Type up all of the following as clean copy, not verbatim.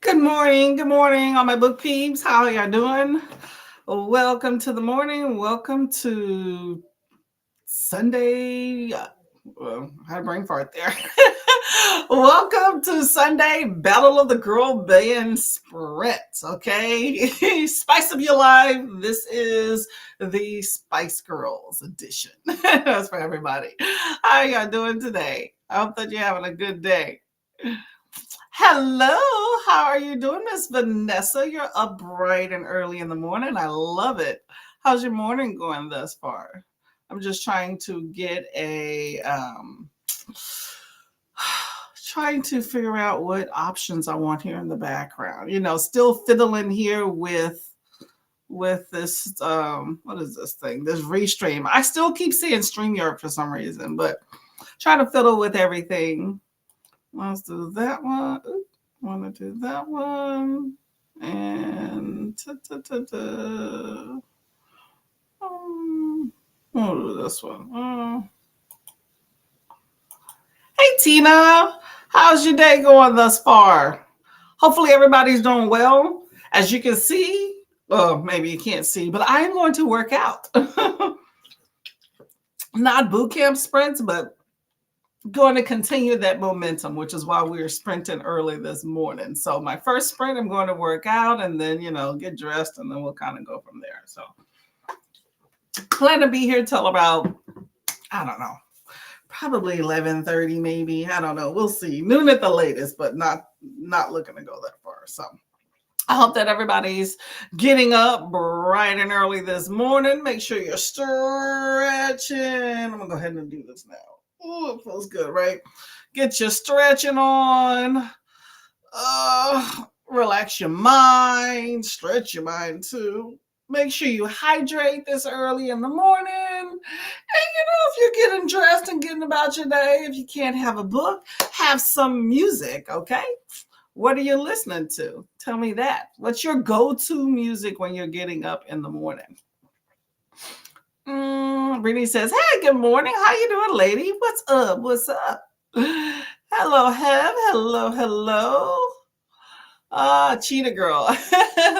Good morning, all my book peeps. How are y'all doing? Welcome to the morning. Welcome to Sunday. I had a brain fart there. Welcome to Sunday Battle of the Girl Band Sprint. Okay, spice up your life. This is the Spice Girls edition. That's for everybody. How y'all doing today? I hope that you're having a good day. Hello, how are you doing, Miss Vanessa? You're up bright and early in the morning. I love it. How's your morning going thus far? I'm just trying to get a trying to figure out what options I want here in the background. Still fiddling here with this what is this thing? This Restream. I still keep seeing StreamYard for some reason, but trying to fiddle with everything. Let's do that one. Want to do that one. And we'll do this one. Hey, Tina. How's your day going thus far? Hopefully, everybody's doing well. As you can see, well, maybe you can't see, but I am going to work out. Not boot camp sprints, but going to continue that momentum, which is why we're sprinting early this morning. So my first sprint, I'm going to work out and then, get dressed and then we'll kind of go from there. So plan to be here till about, I don't know, probably 11:30 maybe. I don't know. We'll see. Noon at the latest, but not looking to go that far. So I hope that everybody's getting up bright and early this morning. Make sure you're stretching. I'm going to go ahead and do this now. Oh, it feels good, right? Get your stretching on. Relax your mind. Stretch your mind too. Make sure you hydrate this early in the morning. And if you're getting dressed and getting about your day, if you can't have a book, have some music, okay? What are you listening to? Tell me that. What's your go-to music when you're getting up in the morning? Brittany says, hey, good morning. How you doing, lady? What's up? What's up? Hello, Hev. Hello. Cheetah Girl.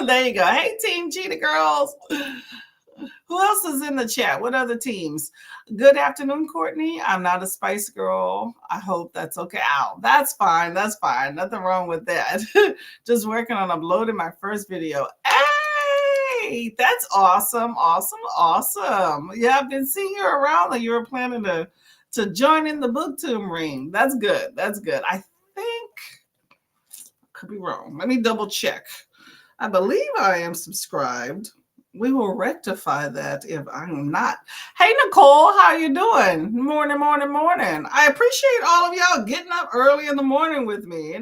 There you go. Hey, Team Cheetah Girls. Who else is in the chat? What other teams? Good afternoon, Courtney. I'm not a Spice Girl. I hope that's okay. Ow, that's fine. Nothing wrong with that. Just working on uploading my first video. Hey, that's awesome. Yeah, I've been seeing you around that you were planning to join in the BookTube ring. That's good. I think, could be wrong. Let me double check. I believe I am subscribed. We will rectify that if I'm not. Hey, Nicole, how you doing? Morning. I appreciate all of y'all getting up early in the morning with me.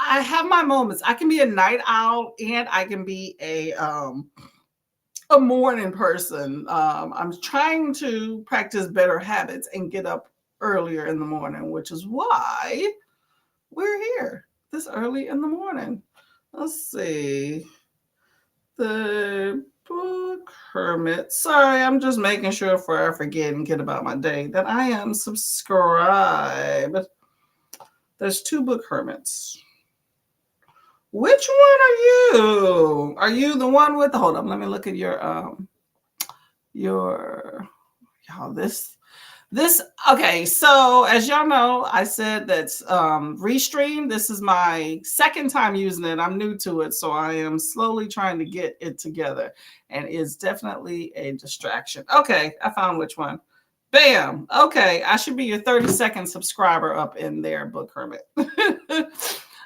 I have my moments. I can be a night owl and I can be a morning person. I'm trying to practice better habits and get up earlier in the morning, which is why we're here this early in the morning. Let's see. The Book Hermit. Sorry, I'm just making sure before I forget and get about my day that I am subscribed. There's 2 Book Hermits. Which one are you? Are you the one with hold on, let me look at this okay, so as y'all know, I said that's Restream. This is my second time using it. I'm new to it, so I am slowly trying to get it together, and it's definitely a distraction. Okay, I found which one. Bam. Okay, I should be your 32nd subscriber up in there, Book Hermit.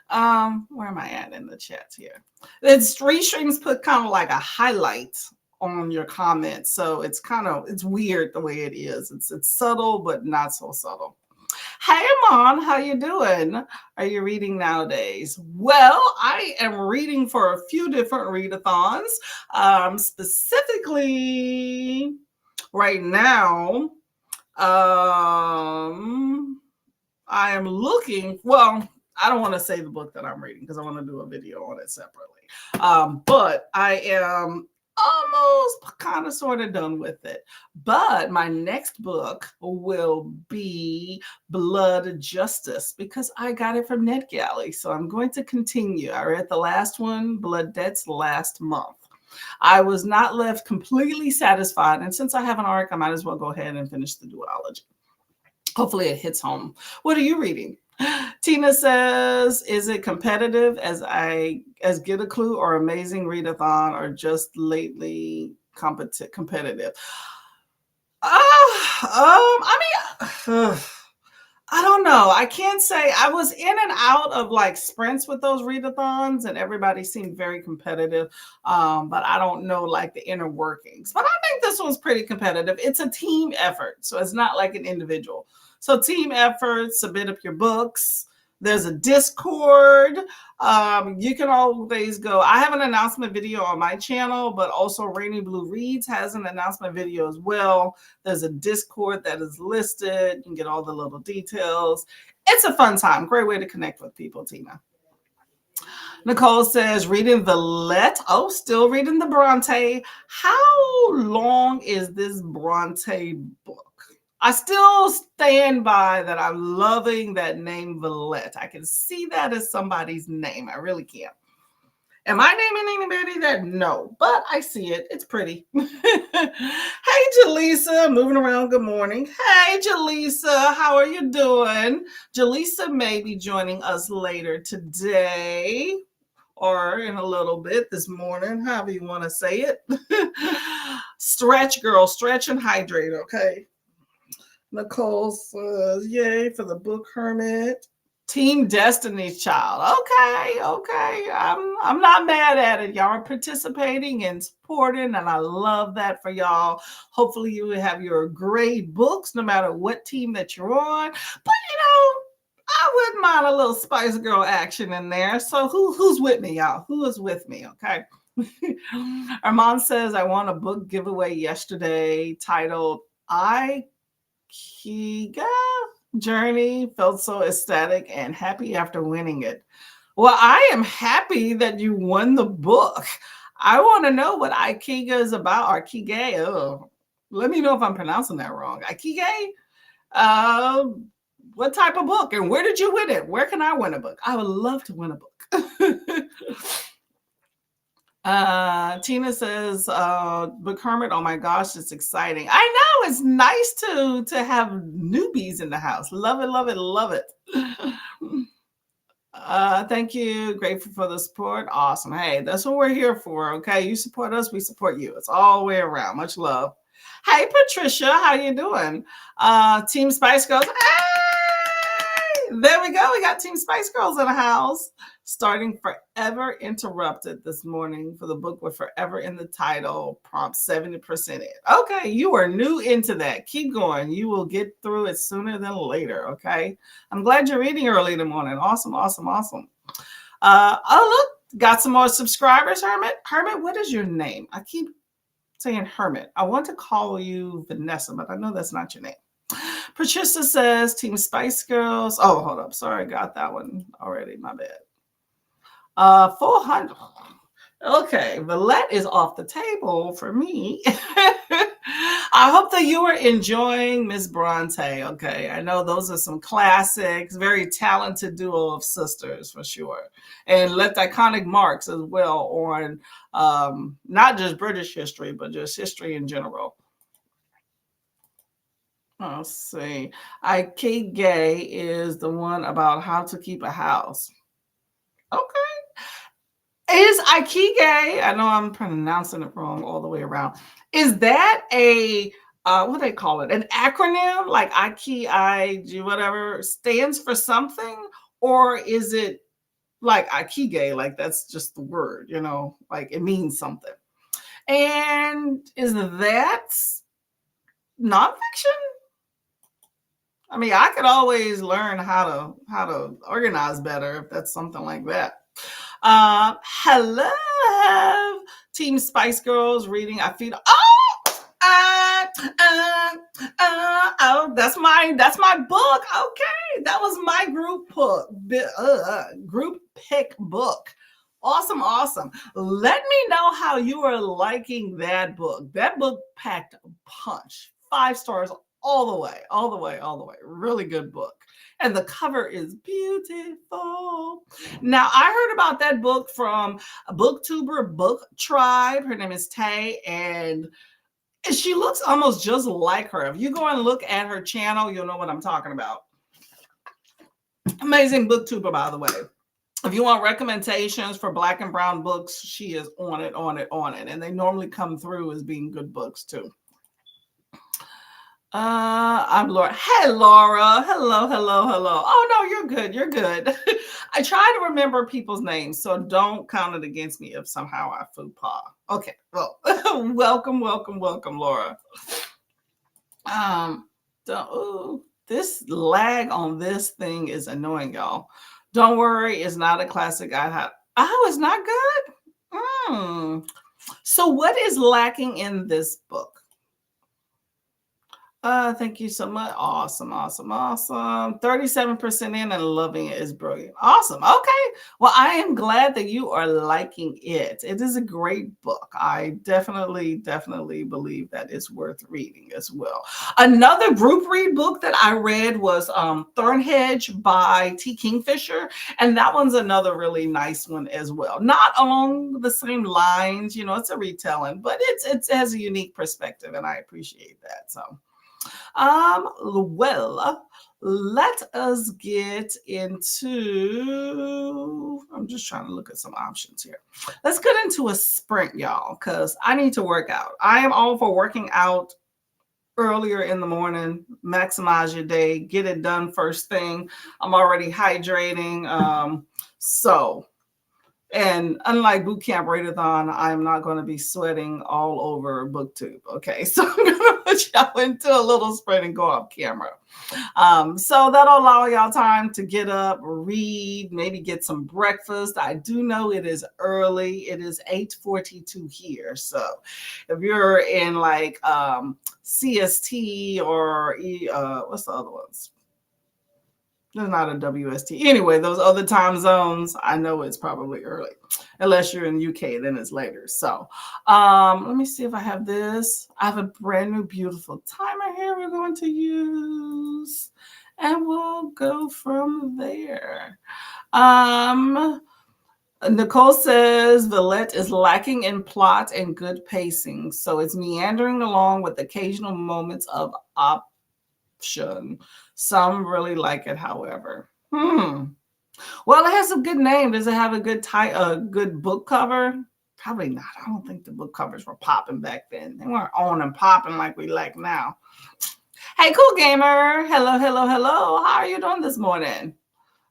Where am I at in the chats here? It's Restreams put kind of like a highlight on your comments, so it's weird the way it is. It's subtle but not so subtle. Hey, Mom, how you doing? Are you reading nowadays? Well, I am reading for a few different readathons. Specifically, right now, I am looking. Well, I don't want to say the book that I'm reading because I want to do a video on it separately. But I am almost kind of sort of done with it. But my next book will be Blood Justice because I got it from NetGalley. So I'm going to continue. I read the last one, Blood Debts, last month. I was not left completely satisfied. And since I have an arc, I might as well go ahead and finish the duology. Hopefully it hits home. What are you reading? Tina says, is it competitive as Get a Clue or Amazing Readathon or just lately competitive? I don't know. I can't say. I was in and out of like sprints with those readathons, and everybody seemed very competitive. But I don't know like the inner workings. But I think this one's pretty competitive. It's a team effort, so it's not like an individual. So team effort, submit up your books. There's a Discord. You can always go. I have an announcement video on my channel, but also Rainy Blue Reads has an announcement video as well. There's a Discord that is listed. You can get all the little details. It's a fun time. Great way to connect with people, Tina. Nicole says, reading Villette. Oh, still reading the Bronte. How long is this Bronte book? I still stand by that. I'm loving that name, Villette. I can see that as somebody's name. I really can. Am I naming anybody that? No, but I see it. It's pretty. Hey, Jaleesa, moving around. Good morning. Hey, Jaleesa, how are you doing? Jaleesa may be joining us later today or in a little bit this morning, however you want to say it. Stretch, girl, stretch and hydrate, okay? Nicole says, yay for the book Hermit. Team Destiny's Child. Okay. I'm not mad at it. Y'all are participating and supporting, and I love that for y'all. Hopefully you will have your great books no matter what team that you're on. But I wouldn't mind a little Spice Girl action in there. So who's with me, y'all? Who is with me? Okay. Armand says, I won a book giveaway yesterday titled Kiga Journey. Felt so ecstatic and happy after winning it. Well, I am happy that you won the book. I want to know what Ikiga is about, or Kige. Oh, let me know if I'm pronouncing that wrong. Ikige? What type of book, and where did you win it? Where can I win a book? I would love to win a book. Tina says, Book Hermit, oh my gosh, it's exciting. I know, it's nice to have newbies in the house. Love it. Thank you. Grateful for the support. Awesome. Hey, that's what we're here for. Okay. You support us, we support you. It's all the way around. Much love. Hey, Patricia, how you doing? Team Spice Girls. Hey, there we go. We got Team Spice Girls in the house. Starting Forever Interrupted this morning for the book with Forever in the title, prompt 70% in. Okay, you are new into that. Keep going. You will get through it sooner than later, okay? I'm glad you're reading early in the morning. Awesome. Oh, look, got some more subscribers, Hermit. Hermit, what is your name? I keep saying Hermit. I want to call you Vanessa, but I know that's not your name. Patricia says, Team Spice Girls. Oh, hold up. Sorry, I got that one already. My bad. 400. Okay, Villette is off the table for me. I hope that you are enjoying Miss Bronte. Okay, I know those are some classics, very talented duo of sisters for sure, and left iconic marks as well on not just British history, but just history in general. Let's see. Ikige is the one about how to keep a house. Okay. Is Ikige, I know I'm pronouncing it wrong all the way around. Is that a, what do they call it? An acronym like Ikige, whatever, stands for something? Or is it like Ikige, like that's just the word, like it means something? And is that nonfiction? I mean, I could always learn how to organize better if that's something like that. Hello, Team Spice Girls reading. I feel that's my book. Okay, that was my group pick book. Awesome, awesome. Let me know how you are liking that book. That book packed a punch. 5 stars all the way, all the way, all the way. Really good book. And the cover is beautiful. Now, I heard about that book from a booktuber, Book Tribe. Her name is Tay, and she looks almost just like her. If you go and look at her channel, you'll know what I'm talking about. Amazing booktuber, by the way. If you want recommendations for black and brown books, she is on it, on it, on it. And they normally come through as being good books too. I'm Laura. Hey, Laura. Hello, hello, hello. Oh, no, you're good. You're good. I try to remember people's names, so don't count it against me if somehow I faux pas. Okay, well, welcome, welcome, welcome, Laura. This lag on this thing is annoying, y'all. Don't worry, it's not a classic I have. Oh, it's not good? So what is lacking in this book? Thank you so much. Awesome, awesome, awesome. 37% in and loving it is brilliant. Awesome. Okay. Well, I am glad that you are liking it. It is a great book. I definitely, definitely believe that it's worth reading as well. Another group read book that I read was Thornhedge by T. Kingfisher. And that one's another really nice one as well. Not along the same lines, it's a retelling, but it has a unique perspective, and I appreciate that. So well, let us get into, I'm just trying to look at some options here. Let's get into a sprint, y'all, because I need to work out. I am all for working out earlier in the morning, maximize your day, get it done first thing. I'm already hydrating. And unlike Boot Camp Readathon, I'm not going to be sweating all over BookTube. Okay, so I'm going to put y'all into a little sprint and go off camera. So that'll allow y'all time to get up, read, maybe get some breakfast. I do know it is early. It is 8:42 here. So if you're in like CST or what's the other ones? There's not a WST. Anyway, those other time zones, I know it's probably early. Unless you're in the UK, then it's later. So let me see if I have this. I have a brand new beautiful timer here we're going to use. And we'll go from there. Nicole says Villette is lacking in plot and good pacing. So it's meandering along with occasional moments of option. Some really like it, however. Well, it has a good name. Does it have a good book cover? Probably not. I don't think the book covers were popping back then. They weren't on and popping like we like now. Hey, Cool Gamer. Hello, hello, hello. How are you doing this morning?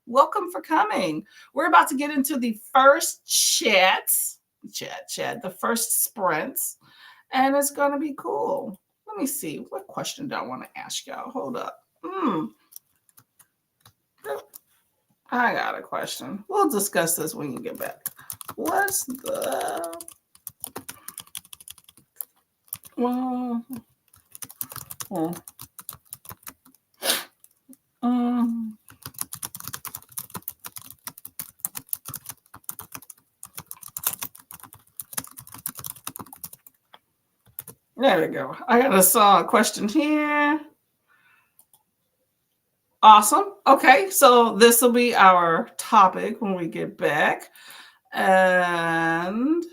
Welcome for coming. We're about to get into the first chat, the first sprints, and it's going to be cool. Let me see. What question do I want to ask y'all? Hold up. I got a question. We'll discuss this when you get back. What's the there we go. I got a question here. Awesome. Okay, so this will be our topic when we get back, and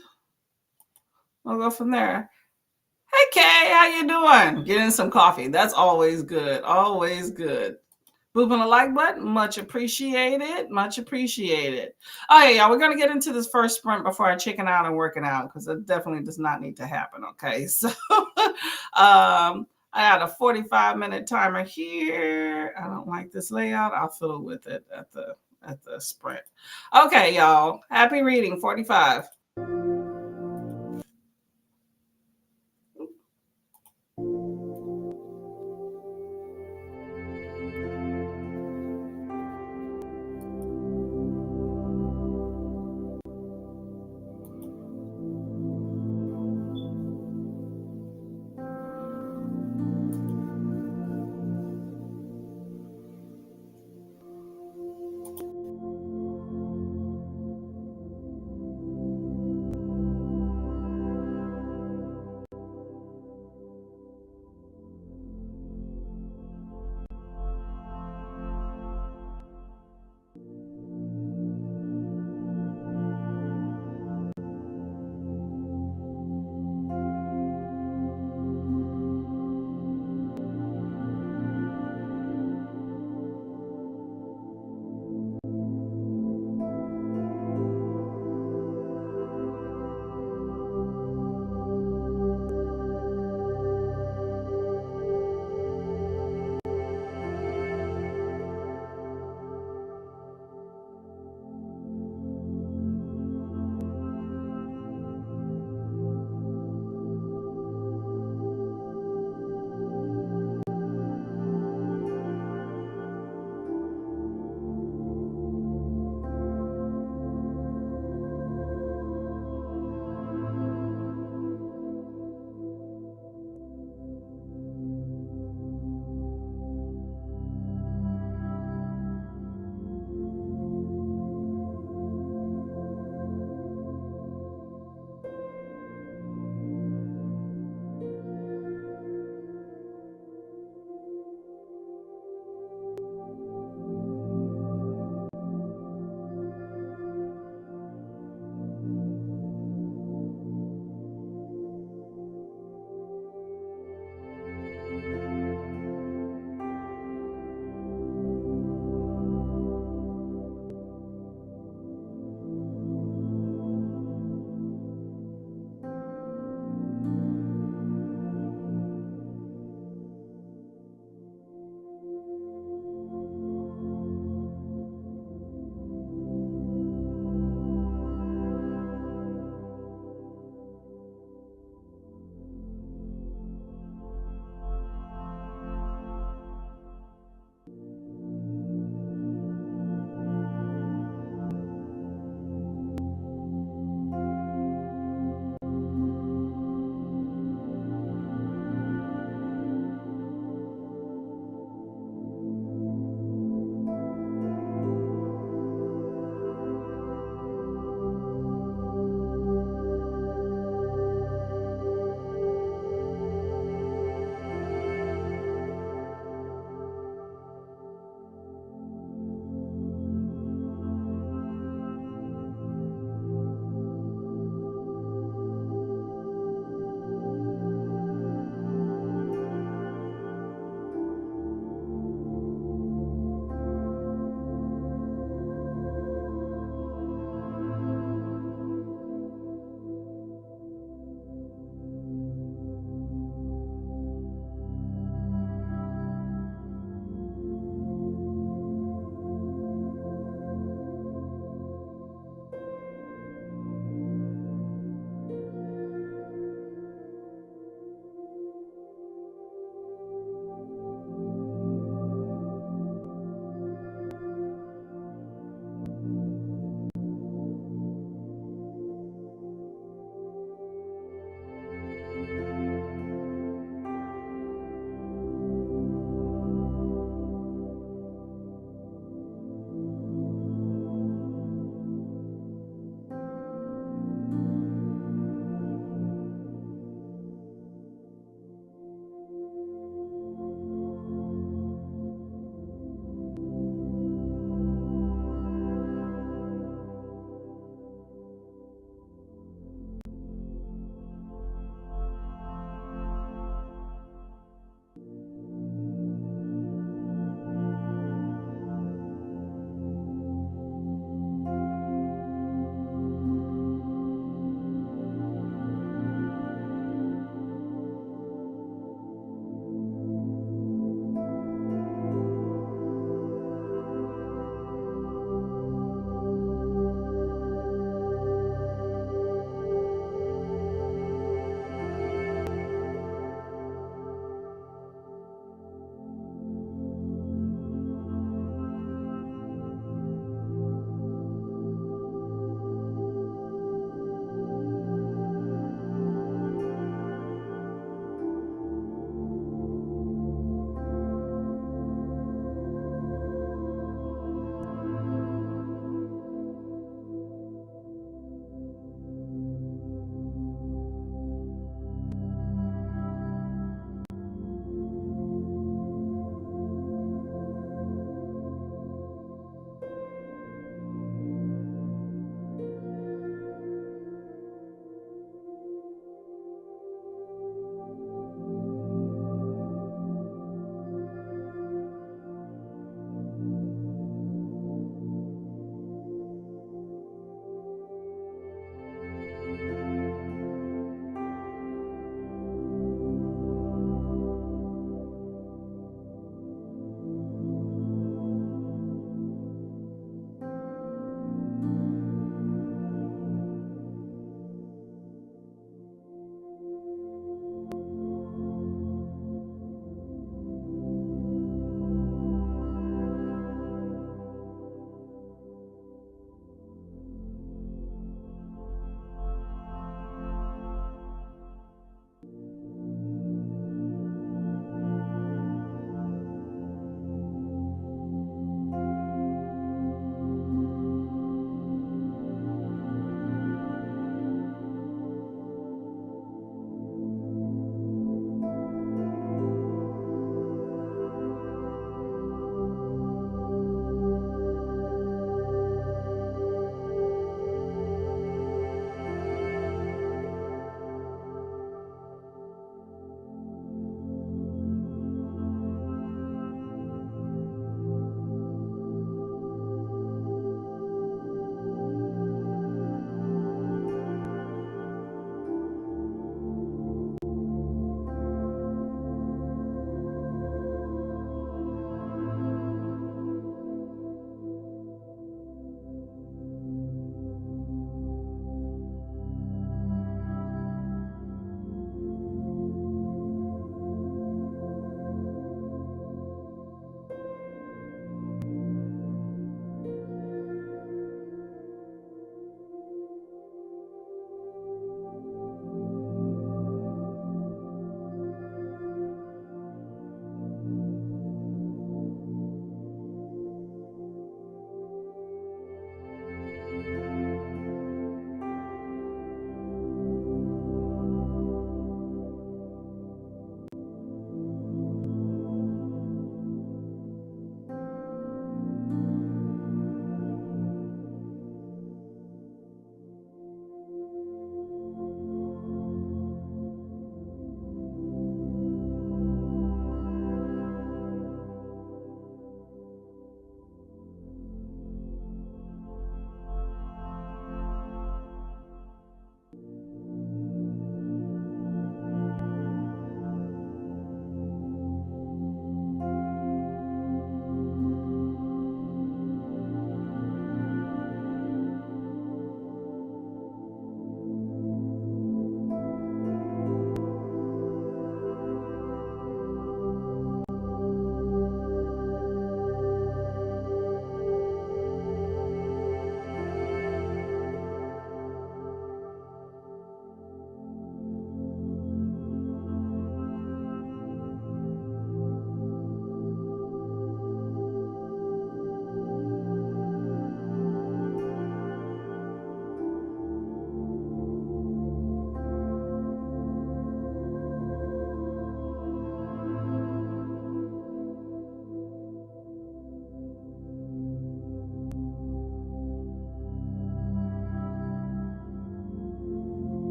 we'll go from there. Hey, Kay, how you doing? Getting some coffee. That's always good. Always good. Booping the like button. Much appreciated. Much appreciated. Oh, yeah, y'all. We're going to get into this first sprint before I chicken out and working out, because it definitely does not need to happen. Okay, so I got a 45-minute timer here. I don't like this layout. I'll fiddle with it at the sprint. Okay, y'all. Happy reading. 45.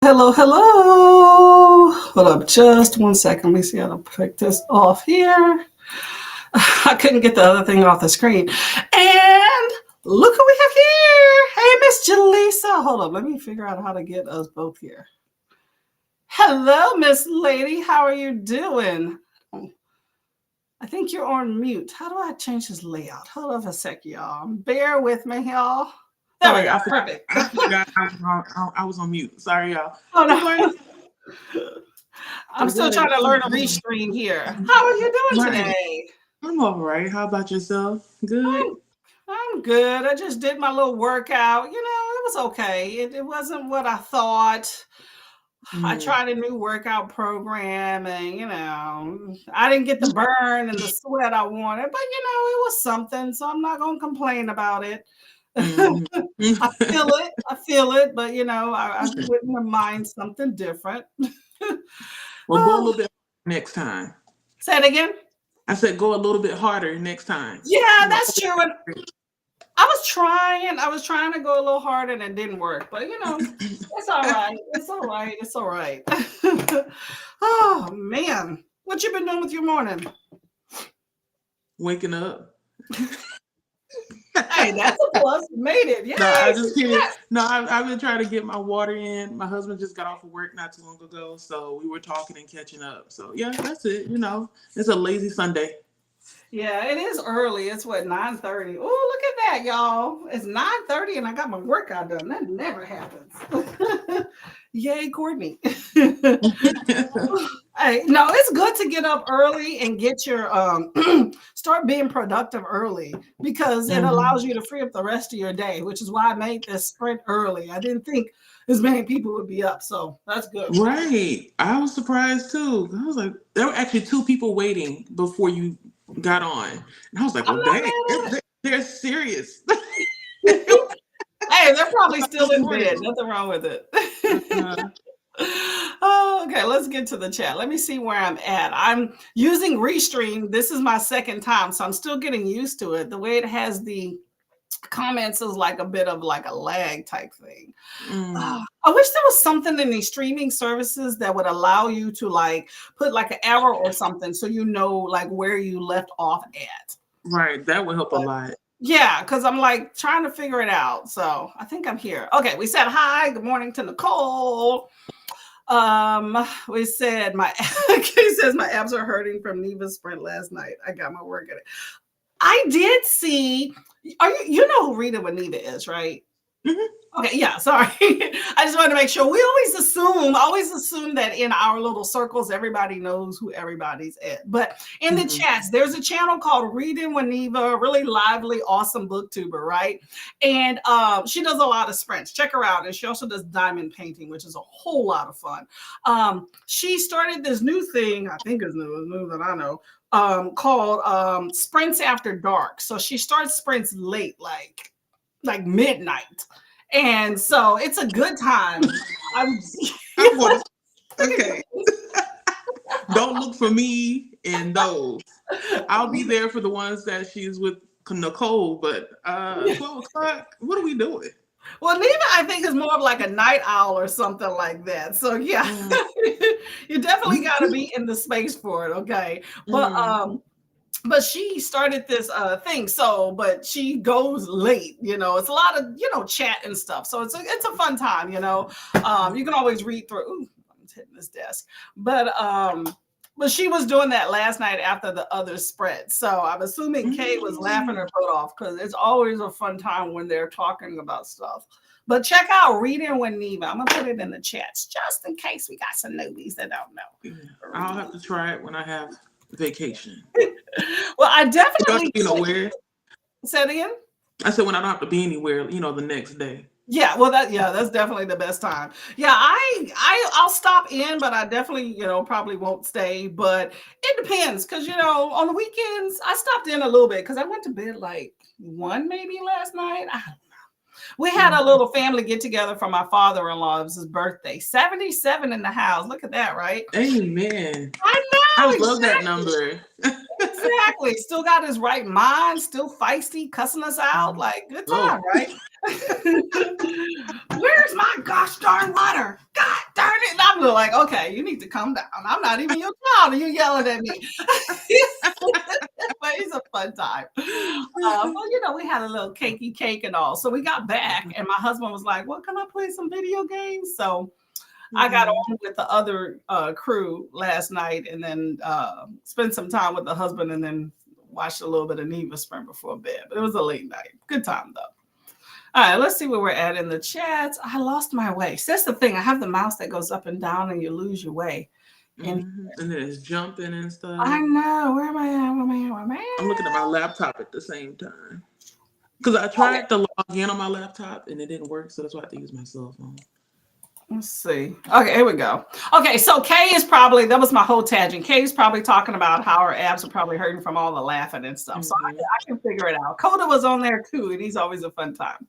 Hello, hello. Hold up just one second. Let me see how to pick this off here. I couldn't get the other thing off the screen. And look who we have here. Hey, Miss Jaleesa. Hold up. Let me figure out how to get us both here. Hello, Miss Lady. How are you doing? I think you're on mute. How do I change this layout? Hold on a sec, y'all. Bear with me, y'all. There we Sorry, go. Perfect. I forgot I was on mute. Sorry, y'all. Oh, no. I'm still trying to learn a restream here. How are you doing Right. today? I'm all right. How about yourself? Good. I'm good. I just did my little workout. You know, it was okay. It wasn't what I thought. I Mm. tried a new workout program and, I didn't get the burn and the sweat I wanted, but, it was something. So I'm not going to complain about it. Mhm. I feel it. I feel it, but, I wouldn't mind something different. Well, go a Oh, little bit next time. say it again. I said go a little bit harder next time. Yeah, You know. that's true. And I was trying to go a little harder and it didn't work, but it's all right. It's all right. It's all right. Oh man. What you been doing with your morning? Waking up. Hey, that's a plus. You made it. No, I Yay. just kidding. No, I've been trying to get my water in. My husband just got off of work not too long ago, so we were talking and catching up. So yeah, that's it. It's a lazy Sunday. Yeah, it is early. It's what 9:30. Oh, look at that, y'all. It's 9:30 and I got my workout done. That never happens. Yay, Courtney. Hey, no, it's good to get up early and get your start being productive early because it allows Mhm. you to free up the rest of your day, which is why I made this sprint early. I didn't think as many people would be up, so that's good. Right. I was surprised too. I was like, there were actually two people waiting before you got on. And I was like, I'm well, not dang, mad at they're serious. it. Hey, they're probably still Good in bed. morning. Nothing wrong with it. Uh, Oh, okay, let's get to the chat. Let me see where I'm at. I'm using Restream. This is my second time, so I'm still getting used to it. The way it has the comments is like a bit of like a lag type thing. mm, I wish there was something in these streaming services that would allow you to like put like an arrow or something so you know like where you left off at. right. That would help a lot. Yeah, because I'm like trying to figure it out. So I think I'm here. Okay, we said hi. Good morning to Nicole. We said my Kay says my abs are hurting from Neva sprint last night. I got my work in it. I did see. Are you know who Rita Neva is, right? Mhm. Okay, yeah, sorry. I just wanted to make sure. We always assume that in our little circles, everybody knows who everybody's at. But in the Mhm. chats, there's a channel called Reading with Neva, a really lively, awesome booktuber, right? And she does a lot of sprints. Check her out. And she also does diamond painting, which is a whole lot of fun. She started this new thing, I think it's new that I know, called Sprints After Dark. So she starts sprints late, like midnight. And so it's a good time. I'm I'm going to, okay. Don't look for me in those. I'll be there for the ones that she's with Nicole, but 12 o'clock, what are we doing? well, Neva, I think is more of like a night owl or something like that. So yeah, Mm, you definitely got to be in the space for it, okay? mm, But she started this thing, so but she goes late. It's a lot of chat and stuff, so it's a fun time. You can always read through. Ooh, I'm hitting this desk, but she was doing that last night after the other spread. So I'm assuming Kay was laughing her mm. butt off because it's always a fun time when they're talking about stuff. But check out Reading with Neva. I'm gonna put it in the chats just in case we got some newbies that don't Yeah, know. I'll have to try it when I have vacation. Well, I You don't have to definitely be nowhere. said again. I said when I don't have to be anywhere, the next day. Yeah, well that's definitely the best time. Yeah, I'll stop in, but I definitely, probably won't stay. But it depends because on the weekends I stopped in a little bit because I went to bed like one maybe last night. We had a Mhm. little family get together for my father-in-law's birthday. 77 in the house. Look at that, right? Amen. I I know, love that exactly. number. Exactly. Still got his right mind, still feisty, cussing us out. Like, good Oh, time, right? Where's my gosh darn water? God darn it. And I'm like, okay, you need to calm down. I'm not even your child and you yelling at me. But it's a fun time. Well, we had a little cakey cake and all. So we got back and my husband was like, well, can I play some video games? So I got on with the other crew last night and then spent some time with the husband and then watched a little bit of Neva Sprint before bed. But it was a late night. Good time, though. All right, let's see where we're at in the chats. I lost my way. So that's the thing. I have the mouse that goes up and down and you lose your way. And then it's jumping and stuff. I know. Where am I at? Where am I? I'm looking at my laptop at the same time. Because I tried to log in on my laptop and it didn't work. So that's why I have to use my cell phone. Let's see. Okay, here we go. Okay, so Kay is probably, that was my whole tangent. Kay's probably talking about how her abs are probably hurting from all the laughing and stuff. So I can figure it out. Coda was on there too, and he's always a fun time.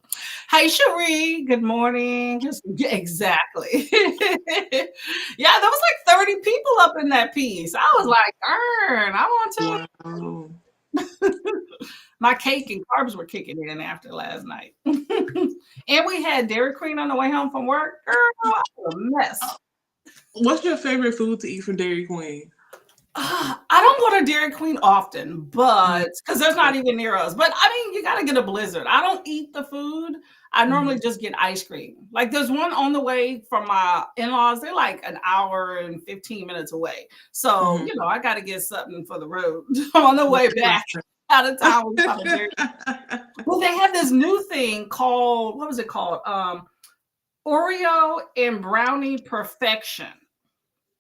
Hey, Cherie, good morning. Exactly. Yeah, there was like 30 people up in that piece. I was like, darn, I want to. Wow. My cake and carbs were kicking in after last night. And we had Dairy Queen on the way home from work. Girl, I was a mess. What's your favorite food to eat from Dairy Queen? I don't go to Dairy Queen often, but because there's not even near us. But I mean, you got to get a Blizzard. I don't eat the food. I normally just get ice cream. Like there's one on the way from my in-laws. They're like an hour and 15 minutes away. So, I got to get something for the road on the way back. Out of town. Well, they have this new thing called, what was it called? Oreo and Brownie Perfection.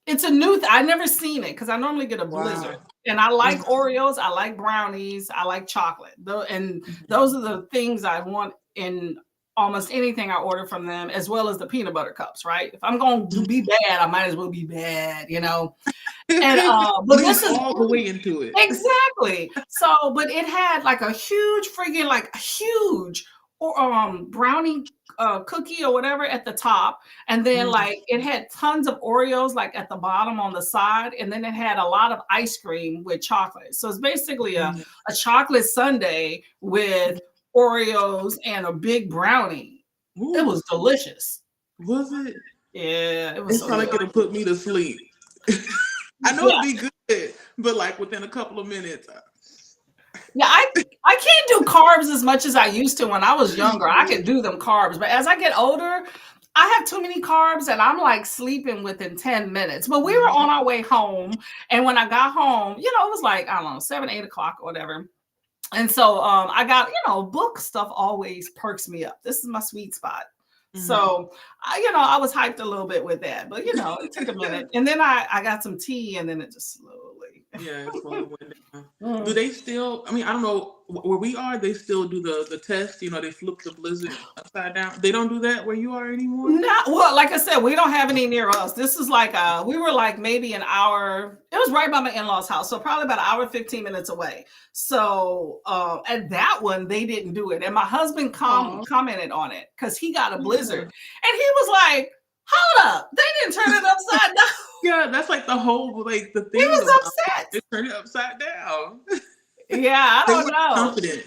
It's a new thing. I've never seen it because I normally get a Blizzard. And I like Oreos, I like brownies, I like chocolate. And those are the things I want in almost anything I order from them, as well as the peanut butter cups, right? If I'm going to be bad, I might as well be bad, And but this is all the way into it. Exactly. So, but it had like a huge brownie cookie or whatever at the top, and then like it had tons of Oreos like at the bottom on the side, and then it had a lot of ice cream with chocolate. So it's basically a chocolate sundae with Oreos and a big brownie. Ooh. It was delicious. Was it? Yeah, it was. It's probably gonna put me to sleep. I know it'd be good, but like within a couple of minutes. Yeah, I can't do carbs as much as I used to when I was younger. I could do them carbs, but as I get older, I have too many carbs and I'm like sleeping within 10 minutes. But we were on our way home, and when I got home, it was like, I don't know, 7, 8 o'clock or whatever. And so I got, book stuff always perks me up. This is my sweet spot. So, I was hyped a little bit with that, but, it took a minute. And then I got some tea, and then it just slowly. Yeah, it slowly went down. Do they still, I don't know, where we are, they still do the test, they flip the Blizzard upside down. They don't do that where you are anymore? No, well, like I said, we don't have any near us. This is like, we were like maybe an hour. It was right by my in-laws' house, so probably about an hour, 15 minutes away. So at that one, they didn't do it. And my husband commented on it because he got a Blizzard. And he was like, hold up, they didn't turn it upside down. Yeah, that's like the whole, like the thing. He was upset. They turned it upside down. Yeah, I don't know. Confident.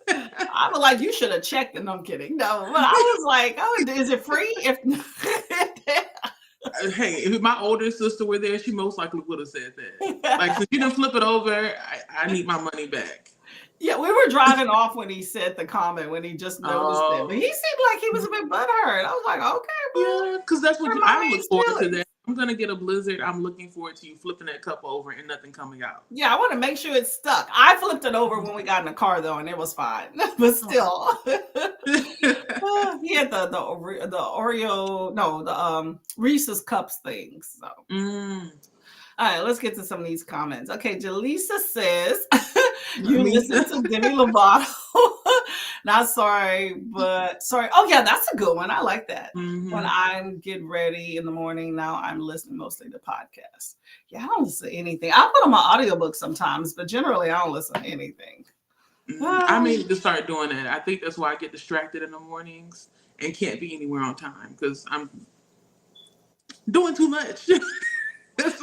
I was like, you should have checked. And I'm kidding. No, but I was like, oh, is it free? Hey, if my older sister were there, she most likely would have said that. Like, if you didn't flip it over, I need my money back. Yeah, we were driving off when he said the comment, when he just noticed it. But he seemed like he was a bit butthurt. I was like, okay. Well, yeah, because that's what I look forward to that. I'm going to get a Blizzard. I'm looking forward to you flipping that cup over and nothing coming out. Yeah, I want to make sure it's stuck. I flipped it over when we got in the car, though, and it was fine. But still. He had the Oreo, the Reese's Cups things. So. All right, let's get to some of these comments. Okay, Jaleesa says, you listen to Demi Lovato. Not sorry, but sorry. Oh, yeah, that's a good one. I like that. When I'm getting ready in the morning, now I'm listening mostly to podcasts. Yeah, I don't listen to anything. I put on my audiobook sometimes, but generally I don't listen to anything. I need to start doing that. I think that's why I get distracted in the mornings and can't be anywhere on time because I'm doing too much.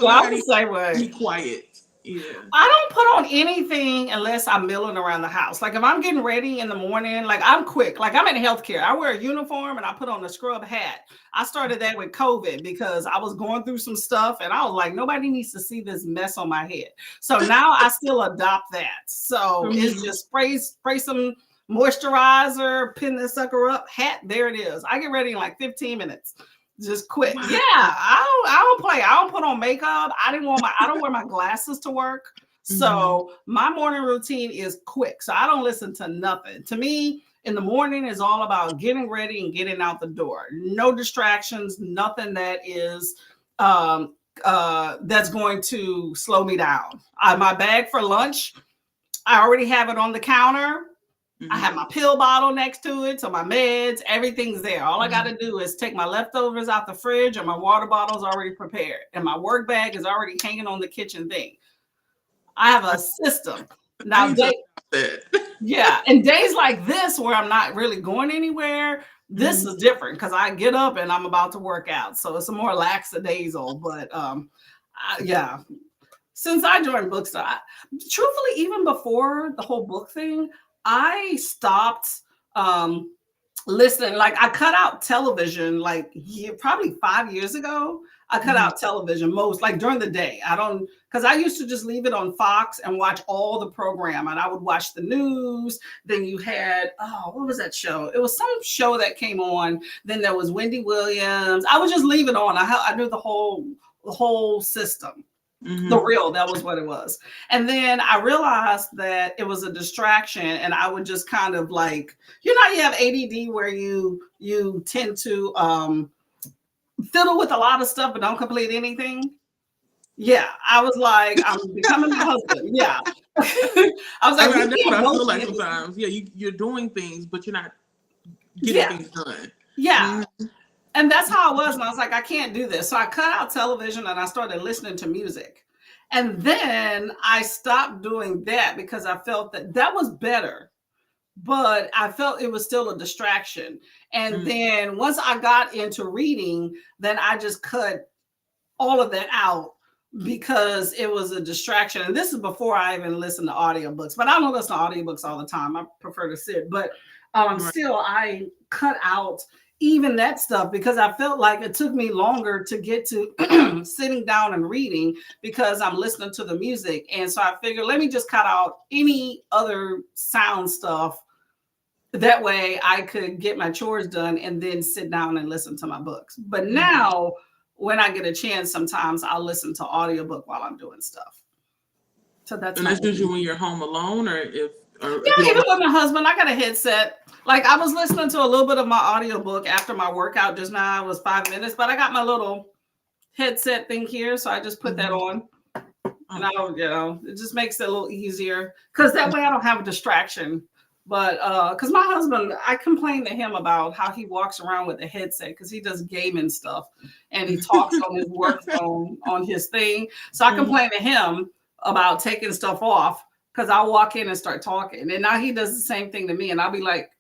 Well, I'm the same way. Be quiet. Yeah. I don't put on anything unless I'm milling around the house. Like if I'm getting ready in the morning, like I'm quick. Like I'm in healthcare. I wear a uniform and I put on a scrub hat. I started that with COVID because I was going through some stuff and I was like, nobody needs to see this mess on my head. So now I still adopt that. So it's just spray some moisturizer, pin the sucker up, hat. There it is. I get ready in like 15 minutes. Just quick. Yeah, I don't play. I don't put on makeup. I don't wear my glasses to work. So my morning routine is quick. So I don't listen to nothing. To me, in the morning is all about getting ready and getting out the door. No distractions, nothing that is that's going to slow me down. My bag for lunch, I already have it on the counter. I have my pill bottle next to it, so my meds, everything's there. All I got to do is take my leftovers out the fridge, and my water bottle's already prepared, and my work bag is already hanging on the kitchen thing. I have a system. Now, yeah, and days like this where I'm not really going anywhere, this is different because I get up and I'm about to work out, so it's a more lackadaisical. But yeah, since I joined Bookstore, truthfully, even before the whole book thing, I stopped listening. Like I cut out television like probably 5 years ago. I cut out television most like during the day. I don't because I used to just leave it on Fox and watch all the program and I would watch the news. Then you had what was that show? It was some show that came on. Then there was Wendy Williams. I would just leave it on. I knew the whole system. The real, that was what it was. And then I realized that it was a distraction and I would just kind of like, you have ADD where you tend to fiddle with a lot of stuff but don't complete anything. Yeah, I was like, I'm becoming a husband. Yeah. I was like, that's what I feel like sometimes. Yeah, you're doing things, but you're not getting things done. Yeah. And that's how I was. And I was like, I can't do this. So I cut out television and I started listening to music. And then I stopped doing that because I felt that was better. But I felt it was still a distraction. And then once I got into reading, then I just cut all of that out because it was a distraction. And this is before I even listened to audiobooks. But I don't listen to audiobooks all the time. I prefer to sit. But still, I cut out even that stuff because I felt like it took me longer to get to sitting down and reading because I'm listening to the music. And so I figured, let me just cut out any other sound stuff. That way I could get my chores done and then sit down and listen to my books. But now when I get a chance, sometimes I'll listen to audiobook while I'm doing stuff. So that's usually when you're home alone or if even with my husband, I got a headset. Like I was listening to a little bit of my audiobook after my workout just now. It was 5 minutes, but I got my little headset thing here. So I just put that on. And it just makes it a little easier. Because that way I don't have a distraction. But because my husband, I complain to him about how he walks around with a headset because he does gaming stuff and he talks on his work phone on his thing. So I complain to him about taking stuff off. Because I'll walk in and start talking. And now he does the same thing to me. And I'll be like,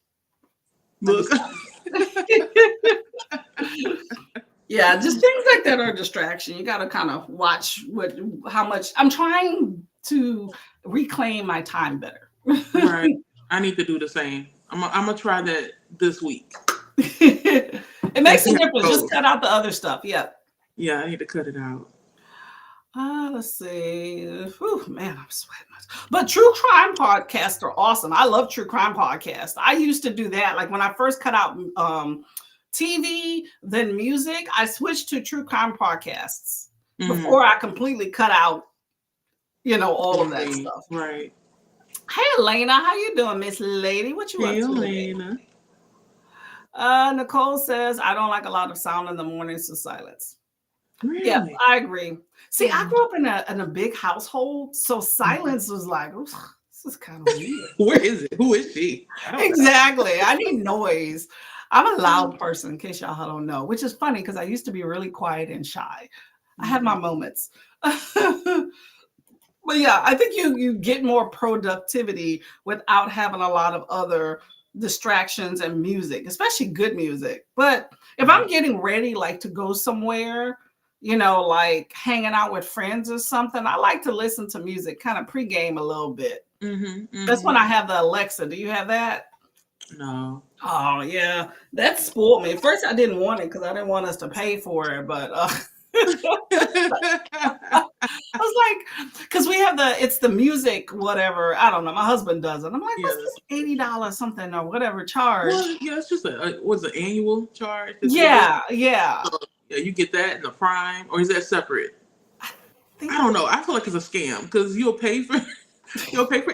look. Yeah, just things like that are a distraction. You got to kind of watch how much. I'm trying to reclaim my time better. Right. I need to do the same. I'm going to try that this week. It makes a difference. Just cut out the other stuff. Yeah. Yeah, I need to cut it out. Let's see. Whew, man, I'm sweating. But true crime podcasts are awesome. I love true crime podcasts. I used to do that. Like when I first cut out TV, then music, I switched to true crime podcasts before I completely cut out, all of that stuff. Right. Hey, Elena, how you doing, Miss Lady? What you up to? Elena. Nicole says, I don't like a lot of sound in the morning, so silence. Really? Yeah, I agree. See, I grew up in a big household, so silence was like, this is kind of weird. Where is it? Who is she? Exactly. I need noise. I'm a loud person, in case y'all don't know, which is funny because I used to be really quiet and shy. I had my moments. But yeah, I think you get more productivity without having a lot of other distractions and music, especially good music. But if I'm getting ready, like to go somewhere, like hanging out with friends or something, I like to listen to music, kind of pregame a little bit. That's when I have the Alexa. Do you have that? No. Oh yeah, that spoiled me. At first, I didn't want it because I didn't want us to pay for it, but I was like, because we have it's the music, whatever. I don't know. My husband does it. I'm like, what's this $80 something or whatever charge? Well, yeah, it's just what's an annual charge? Yeah. So, yeah, you get that in the Prime, or is that separate? I don't know. I feel like it's a scam because you'll pay for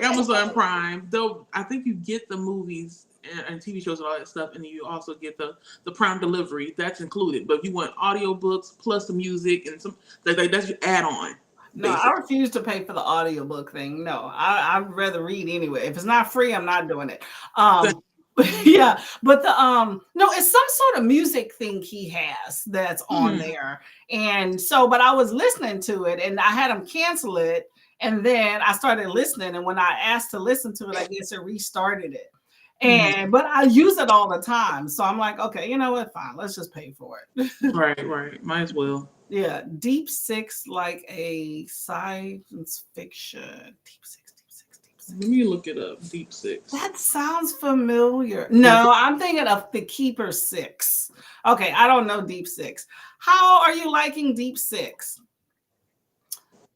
Amazon Prime. Though I think you get the movies and TV shows and all that stuff, and then you also get the Prime delivery that's included. But if you want audiobooks plus the music and some that's your add-on. No, I refuse to pay for the audiobook thing. No, I'd rather read anyway. If it's not free, I'm not doing it. Yeah, but no, it's some sort of music thing he has that's on there. And so, but I was listening to it and I had him cancel it. And then I started listening. And when I asked to listen to it, I guess it restarted it. But I use it all the time. So I'm like, okay, you know what? Fine. Let's just pay for it. Right. Might as well. Yeah. Deep Six, like a science fiction. Deep Six. Let me look it up. Deep Six. That sounds familiar. No, I'm thinking of The Keeper 6. Okay, I don't know Deep Six. How are you liking Deep Six?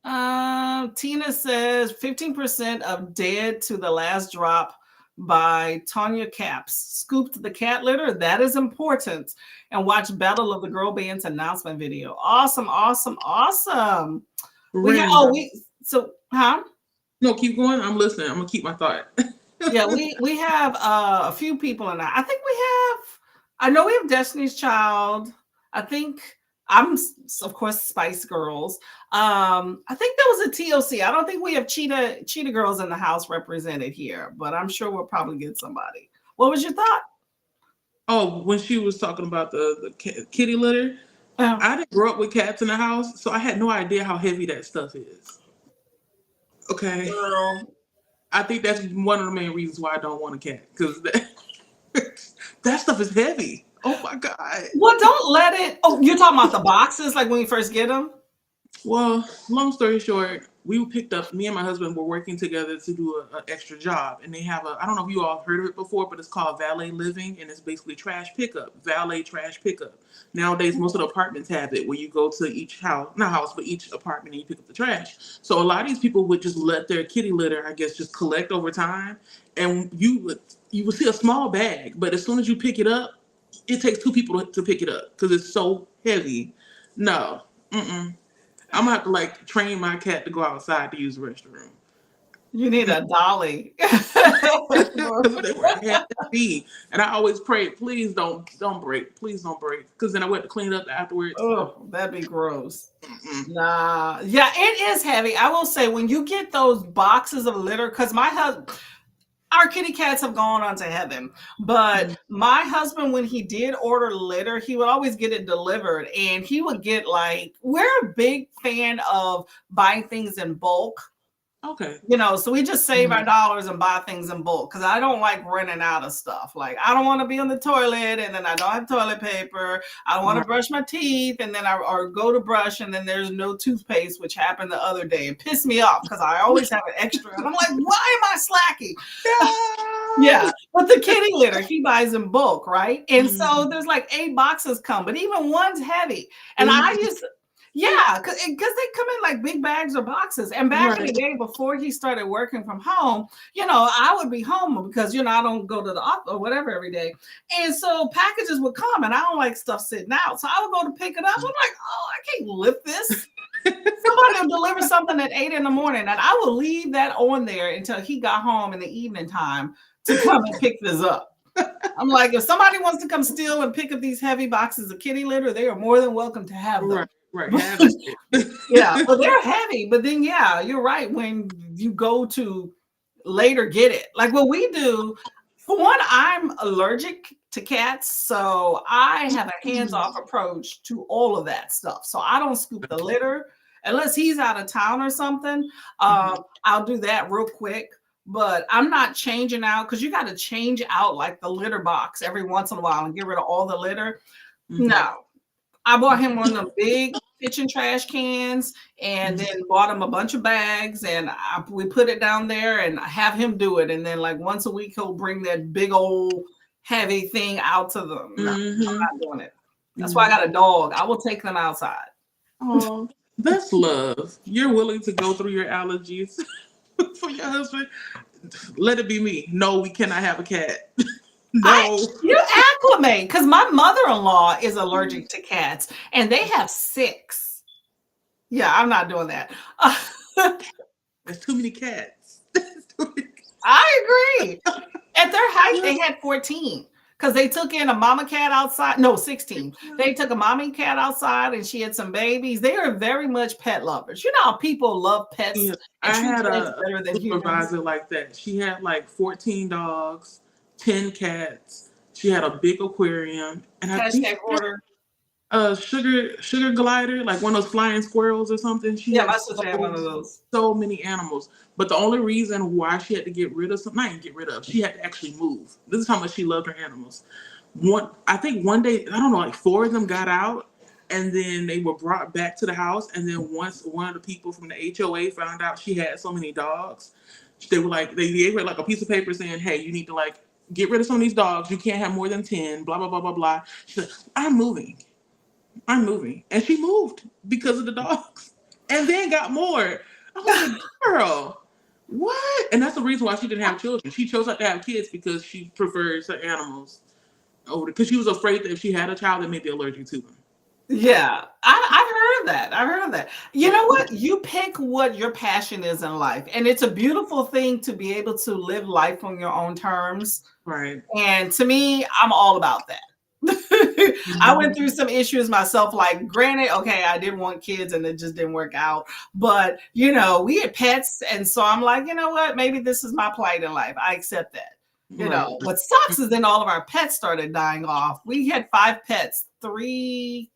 Tina says 15% of Dead to the Last Drop by Tonya Caps. Scooped the cat litter. That is important. And watch Battle of the Girl Bands announcement video. Awesome. No, keep going. I'm listening. I'm gonna keep my thought. Yeah, we have a few people in that. I know we have Destiny's Child. I think I'm, of course, Spice Girls. I think there was a TLC. I don't think we have Cheetah Girls in the house represented here, but I'm sure we'll probably get somebody. What was your thought? Oh, when she was talking about the kitty litter, I didn't grow up with cats in the house, so I had no idea how heavy that stuff is. Okay. Girl. I think that's one of the main reasons why I don't want a cat, because that stuff is heavy. Oh my God. Well, don't let it. Oh, you're talking about the boxes, like when you first get them? Well, long story short, we picked up, me and my husband were working together to do an extra job. And they have I don't know if you all have heard of it before, but it's called valet living. And it's basically trash pickup, valet trash pickup. Nowadays, most of the apartments have it where you go to each each apartment and you pick up the trash. So a lot of these people would just let their kitty litter, I guess, just collect over time. And you would see a small bag, but as soon as you pick it up, it takes two people to pick it up because it's so heavy. No. I'm gonna have to train my cat to go outside to use the restroom. You need a dolly. They were heavy, and I always pray, please don't break, please don't break, because then I went to clean it up afterwards. Oh, that'd be gross. Nah, yeah, it is heavy. I will say when you get those boxes of litter, because my husband. Our kitty cats have gone on to heaven. But my husband, when he did order litter, he would always get it delivered. And he would get we're a big fan of buying things in bulk. Okay. So we just save our dollars and buy things in bulk because I don't like running out of stuff. Like I don't want to be on the toilet and then I don't have toilet paper. I don't want to brush my teeth and then or go to brush and then there's no toothpaste, which happened the other day. It pissed me off because I always have an extra. And I'm like, why am I slacking? Yeah. But the kitty litter, he buys in bulk, right? And so there's 8 boxes come, but even one's heavy. And I used yeah, because they come in big bags or boxes. And back in the day, before he started working from home, I would be home because, I don't go to the office or whatever every day. And so packages would come and I don't like stuff sitting out. So I would go to pick it up. I'm like, oh, I can't lift this. Somebody will deliver something at 8 in the morning and I will leave that on there until he got home in the evening time to come and pick this up. I'm like, if somebody wants to come steal and pick up these heavy boxes of kitty litter, they are more than welcome to have them. Right. Yeah, well, they're heavy, but then you're right. When you go to later get it, like what we do. For one, I'm allergic to cats, so I have a hands-off approach to all of that stuff. So I don't scoop the litter unless he's out of town or something. I'll do that real quick. But I'm not changing out because you got to change out the litter box every once in a while and get rid of all the litter. No. I bought him one of them big kitchen trash cans and then bought him a bunch of bags and we put it down there and have him do it. And then like once a week, he'll bring that big old heavy thing out to them. No, I'm not doing it. That's why I got a dog. I will take them outside. Oh, that's love. You're willing to go through your allergies for your husband. Let it be me. No, we cannot have a cat. No. You acclimate because my mother-in-law is allergic to cats and they have 6. Yeah, I'm not doing that. There's too many cats. I agree. At their height, they had 14 because they took in a mama cat outside. No, 16. They took a mommy cat outside and she had some babies. They are very much pet lovers. You know how people love pets. Yeah, I had a supervisor like that. She had like 14 dogs, 10 cats. She had a big aquarium. And I think a sugar glider, like one of those flying squirrels or something. She had my sister had one of those. So many animals. But the only reason why she had to get rid of something, not get rid of, she had to actually move. This is how much she loved her animals. I think one day, I don't know, like 4 of them got out and then they were brought back to the house. And then once one of the people from the HOA found out she had so many dogs, they were like, they gave her like a piece of paper saying, hey, you need to like get rid of some of these dogs. You can't have more than 10, blah, blah, blah, blah, blah. She said, I'm moving. And she moved because of the dogs and then got more. I was like, girl, what? And that's the reason why she didn't have children. She chose not to have kids because she prefers her animals over, because she was afraid that if she had a child, they may be allergic to them. Yeah, I've heard of that. I've heard of that. You know what? You pick what your passion is in life. And it's a beautiful thing to be able to live life on your own terms. Right. And to me, I'm all about that. I went through some issues myself, like granted, okay, I didn't want kids and it just didn't work out, but you know, we had pets. And so I'm like, you know what, maybe this is my plight in life. I accept that. You know, what sucks is then all of our pets started dying off. We had 5 pets, 4 years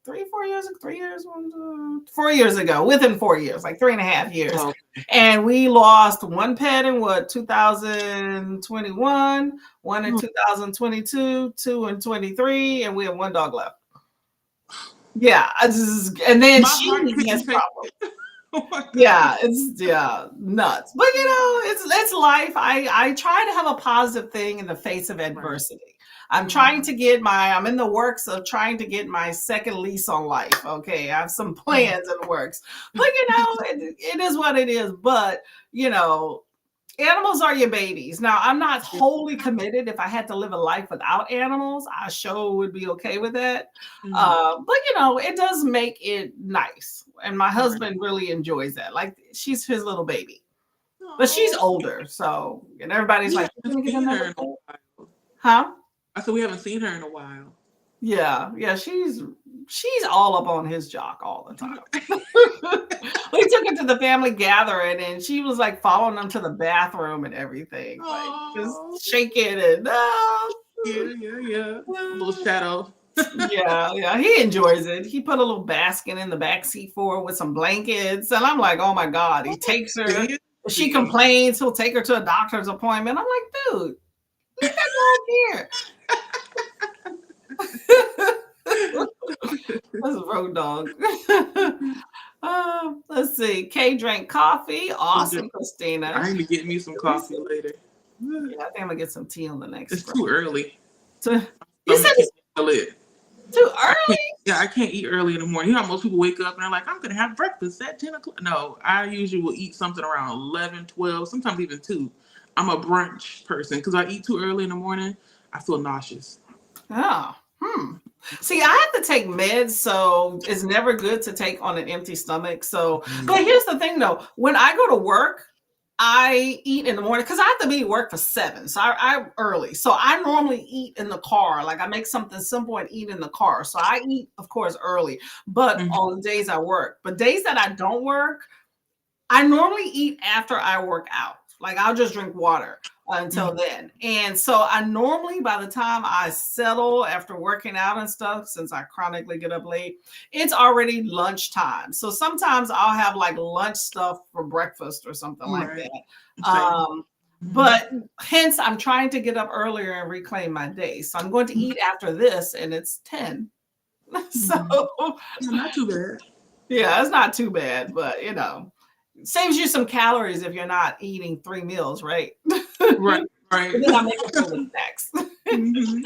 ago, within 4 years, like 3.5 years. Oh. And we lost 1 pet in 2021, 1 in 2022, 2 in 23, and we have 1 dog left. Yeah. And then she has problems. Yeah, it's nuts. But you know, it's life. I try to have a positive thing in the face of adversity. I'm trying to I'm in the works of trying to get my second lease on life. Okay. I have some plans in the works. But you know, it is what it is. But you know, animals are your babies. Now, I'm not wholly committed. If I had to live a life without animals, I sure would be okay with that. But you know, it does make it nice. And my husband really enjoys that. Like she's his little baby. But she's older, so and everybody's like, huh? I said we haven't seen her in a while. Yeah, she's all up on his jock all the time. We took her to the family gathering and she was like following them to the bathroom and everything. Like just shaking and yeah. A little shadow. Yeah, he enjoys it. He put a little basket in the back seat for her with some blankets, and I'm like, oh my God. He takes her. If she complains, he'll take her to a doctor's appointment. I'm like, dude, leave that dog here. That's a road dog. Let's see. Kay drank coffee. Awesome, Christina. I need to get me some coffee later. Yeah, I think I'm gonna get some tea on the next. It's too early. You said it's too early? I can't eat early in the morning. You know how most people wake up and they're like, I'm going to have breakfast at 10 o'clock. No, I usually will eat something around 11, 12, sometimes even 2. I'm a brunch person because I eat too early in the morning. I feel nauseous. Oh, See, I have to take meds, so it's never good to take on an empty stomach. So, but here's the thing though, when I go to work, I eat in the morning because I have to be at work for 7. So I'm early. So I normally eat in the car. Like I make something simple and eat in the car. So I eat, of course, early, but on the days I work. But days that I don't work, I normally eat after I work out. Like I'll just drink water until then. And so I normally, by the time I settle after working out and stuff, since I chronically get up late, it's already lunchtime. So sometimes I'll have like lunch stuff for breakfast or something like that. But hence I'm trying to get up earlier and reclaim my day. So I'm going to eat after this and it's 10. So not too bad. Yeah, it's not too bad, but saves you some calories if you're not eating 3 meals, right? Right, right. And then I make it full of snacks. Mhm.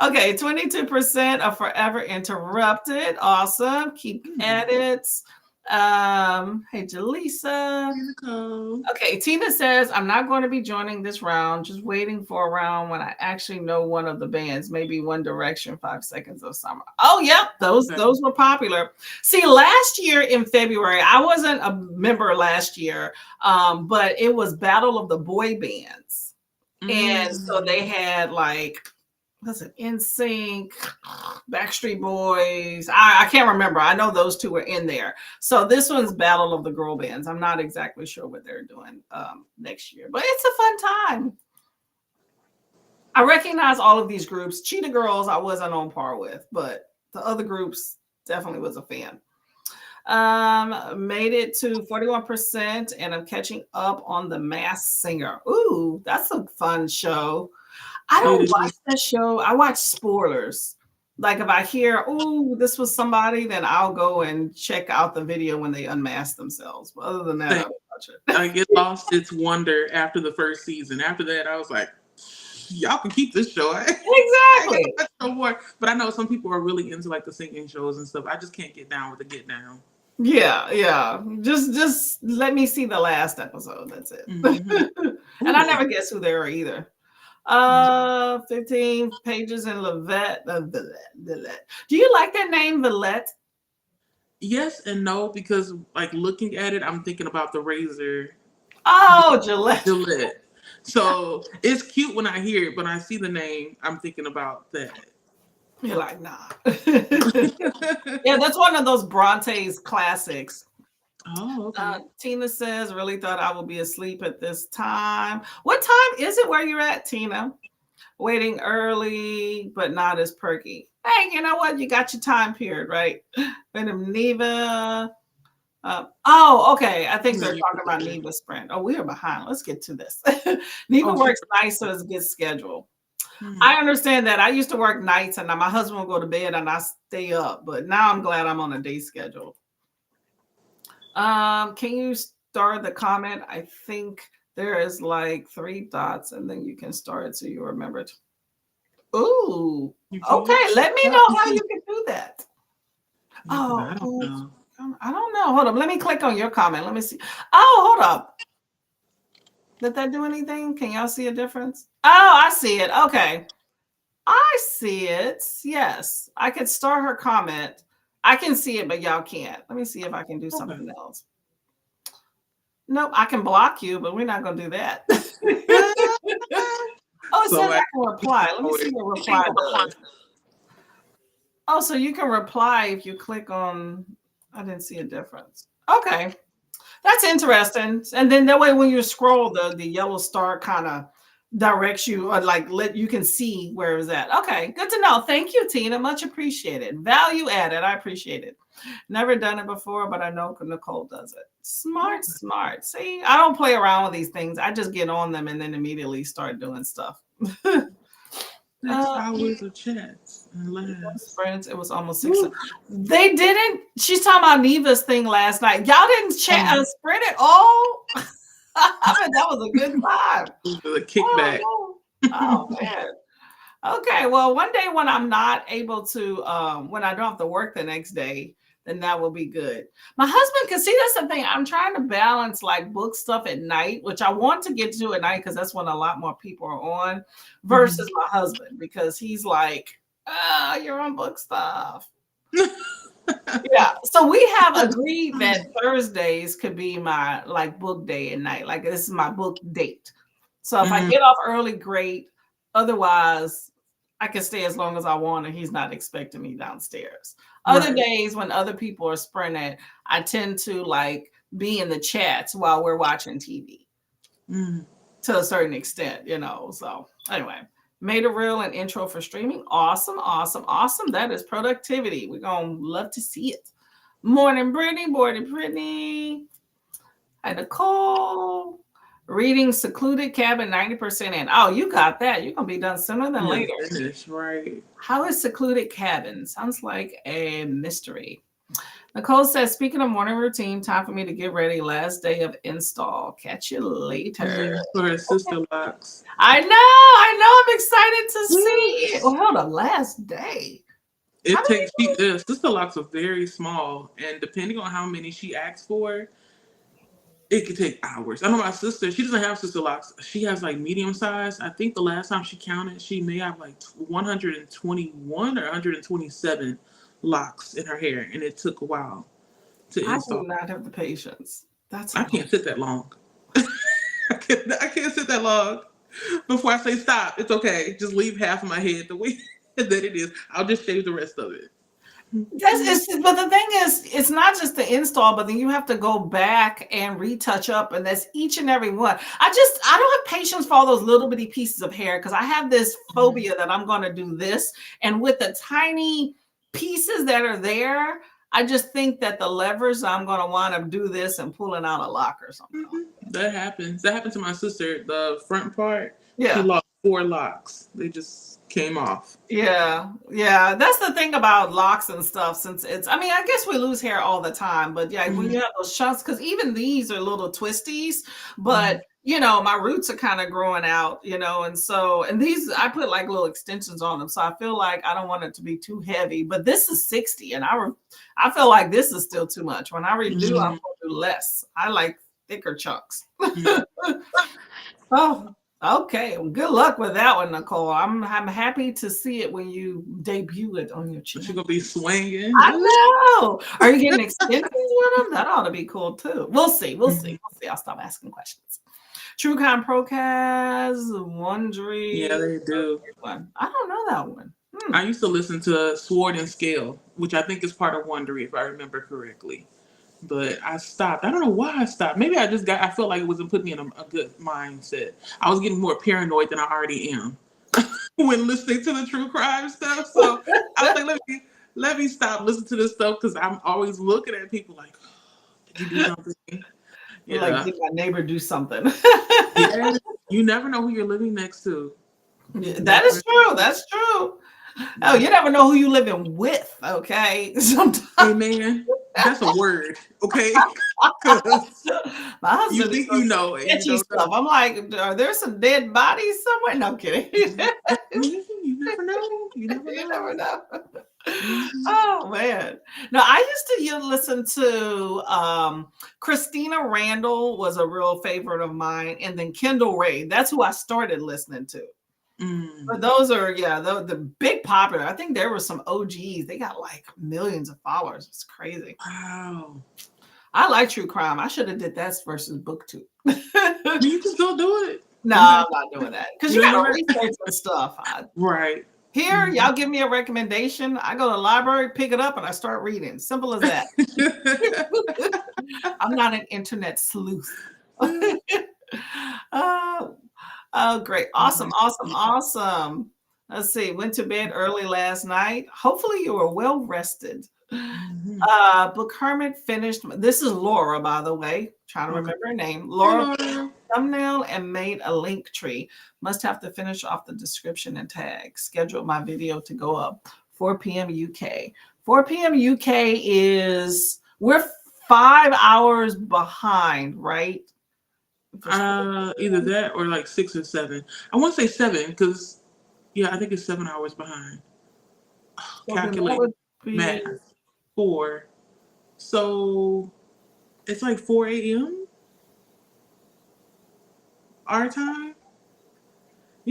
Okay, 22% are forever interrupted. Awesome. Keep at it. Hey, Jaleesa. Hey, Nicole. Okay, Tina says, I'm not going to be joining this round, just waiting for a round when I actually know one of the bands, maybe One Direction, 5 Seconds of Summer. Oh, yep, those were popular. See, last year in February, I wasn't a member last year, but it was Battle of the Boy Bands. And so they had like, was it NSYNC, Backstreet Boys? I can't remember. I know those two were in there. So this one's Battle of the Girl Bands. I'm not exactly sure what they're doing next year, but it's a fun time. I recognize all of these groups. Cheetah Girls, I wasn't on par with, but the other groups definitely was a fan. Made it to 41%, and I'm catching up on The Masked Singer. Ooh, that's a fun show. I don't watch that show. I watch spoilers. Like if I hear, oh, this was somebody, then I'll go and check out the video when they unmask themselves. But other than that, I don't watch it. Like it lost its wonder after the first season. After that, I was like, y'all can keep this show. Exactly. No more. But I know some people are really into like the singing shows and stuff. I just can't get down with the get down. Yeah. Just let me see the last episode. That's it. Mm-hmm. And I never guess who they are either. 15 pages in Levette. Do you like that name, Villette? Yes and no, because like looking at it, I'm thinking about the razor. Oh, Gillette. Gillette. So it's cute when I hear it, but I see the name, I'm thinking about that. You're like, nah. Yeah, that's one of those Bronte's classics. Oh, okay. Tina says, really thought I would be asleep at this time. What time is it where you're at, Tina? Waiting early, but not as perky. Hey, you know what? You got your time period, right? Neva. Okay. I think they're talking about Neva Sprint. Oh, we are behind. Let's get to this. Neva works nice, so it's a good schedule. I understand that. I used to work nights and my husband would go to bed and I stay up, but now I'm glad I'm on a day schedule. Can you start the comment? I think there is like 3 dots and then you can start it so you remember it. Ooh, okay. Let me know how you can do that. I don't know. I don't know. Hold up. Let me click on your comment. Let me see. Oh, hold up. Did that do anything? Can y'all see a difference? Oh, I see it. Okay. I see it. Yes. I could start her comment. I can see it, but y'all can't. Let me see if I can do something else. Nope, I can block you, but we're not going to do that. Oh, it says I can reply. Let me see what reply does. Oh, so you can reply if you click on, I didn't see a difference. Okay. That's interesting. And then that way when you scroll, the yellow star kind of directs you or like you can see where it's at. Okay, good to know. Thank you, Tina. Much appreciated. Value added. I appreciate it. Never done it before, but I know Nicole does it. Smart. See, I don't play around with these things. I just get on them and then immediately start doing stuff. 6 hours of chats and laughs. Friends, it was almost 6. They didn't. She's talking about Neva's thing last night. Y'all didn't chat spread it all. I mean, that was a good time. The kickback. Oh man. Okay. Well, one day when I'm not able to, when I don't have to work the next day, then that will be good. My husband, because see, that's the thing. I'm trying to balance like book stuff at night, which I want to get to at night because that's when a lot more people are on, versus my husband, because he's like, you're on book stuff. Yeah. So we have agreed that Thursdays could be my like book day and night. Like this is my book date. So if I get off early, great. Otherwise, I can stay as long as I want and he's not expecting me downstairs. Other days when other people are sprinting, I tend to like be in the chats while we're watching TV to a certain extent, So anyway, made a reel and intro for streaming. Awesome. That is productivity. We're going to love to see it. Morning, Brittany. Hi, Nicole. Reading Secluded Cabin 90% in. Oh, you got that. You're going to be done sooner than later. That's right. How is Secluded Cabin? Sounds like a mystery. Nicole says, speaking of morning routine, time for me to get ready. Last day of install. Catch you later. Yeah, for her sister locks. I know. I'm excited to see it. Well, hold on. Last day. It takes sister locks are very small, and depending on how many she asks for, it could take hours. I know my sister, she doesn't have sister locks. She has like medium size. I think the last time she counted, she may have like 121 or 127 locks in her hair, and it took a while to install. I do not have the patience. I can't sit that long. I can't sit that long before I say stop. It's okay. Just leave half of my head the way that it is. I'll just shave the rest of it. But the thing is, it's not just the install, but then you have to go back and retouch up, and that's each and every one. I don't have patience for all those little bitty pieces of hair because I have this phobia that I'm going to do this, and with the tiny pieces that are there, I just think that the levers, I'm going to want to do this and pulling out a lock or something. That happens. That happened to my sister. The front part, yeah, she lost 4 locks. They just came off. Yeah. That's the thing about locks and stuff. Since I guess we lose hair all the time, but yeah, when you have those chunks, because even these are little twisties, but my roots are kind of growing out, and these I put like little extensions on them, so I feel like I don't want it to be too heavy. But this is 60, and I feel like this is still too much. When I redo, I'm gonna do less. I like thicker chunks. Oh. Okay, well, good luck with that one, Nicole. I'm happy to see it when you debut it on your channel. She's gonna be swinging. I know. Are you getting extensions with them? That ought to be cool too. We'll see. I'll stop asking questions. True Crime Procast, Wondery. Yeah, they do. I don't know that one. I used to listen to Sword and Scale, which I think is part of Wondery, if I remember correctly. But I stopped. I don't know why I stopped. Maybe I felt like it wasn't putting me in a good mindset. I was getting more paranoid than I already am when listening to the true crime stuff. So I was like, let me stop listening to this stuff because I'm always looking at people like, did you do something? Yeah. Like, did my neighbor do something? Yeah, you never know who you're living next to. Yeah, that is true. That's true. Oh, you never know who you living with, okay? Sometimes. Hey, man, that's a word, okay? My husband, you think you know it. You stuff. I'm like, are there some dead bodies somewhere? No, I'm kidding. You never know. You never know. Oh man! No, I used to listen to Christina Randall was a real favorite of mine, and then Kendall Ray. That's who I started listening to. But those are the big popular. I think there were some OGs. They got like millions of followers. It's crazy. Wow. I like true crime. I should have did that versus BookTube. You can still do it. No, I'm not doing that because you got to research and stuff. Right. Here, y'all give me a recommendation. I go to the library, pick it up, and I start reading. Simple as that. I'm not an internet sleuth. Oh, great. Awesome. Let's see. Went to bed early last night. Hopefully you were well rested. Book Hermit finished. This is Laura, by the way. Trying to remember her name. Laura thumbnail and made a link tree. Must have to finish off the description and tag. Scheduled my video to go up 4 p.m. UK. 4 p.m. UK we're 5 hours behind, right? Either that or like 6 or 7. I want to say 7 because, I think it's 7 hours behind. Calculate math. 4. So it's like 4 a.m. our time. I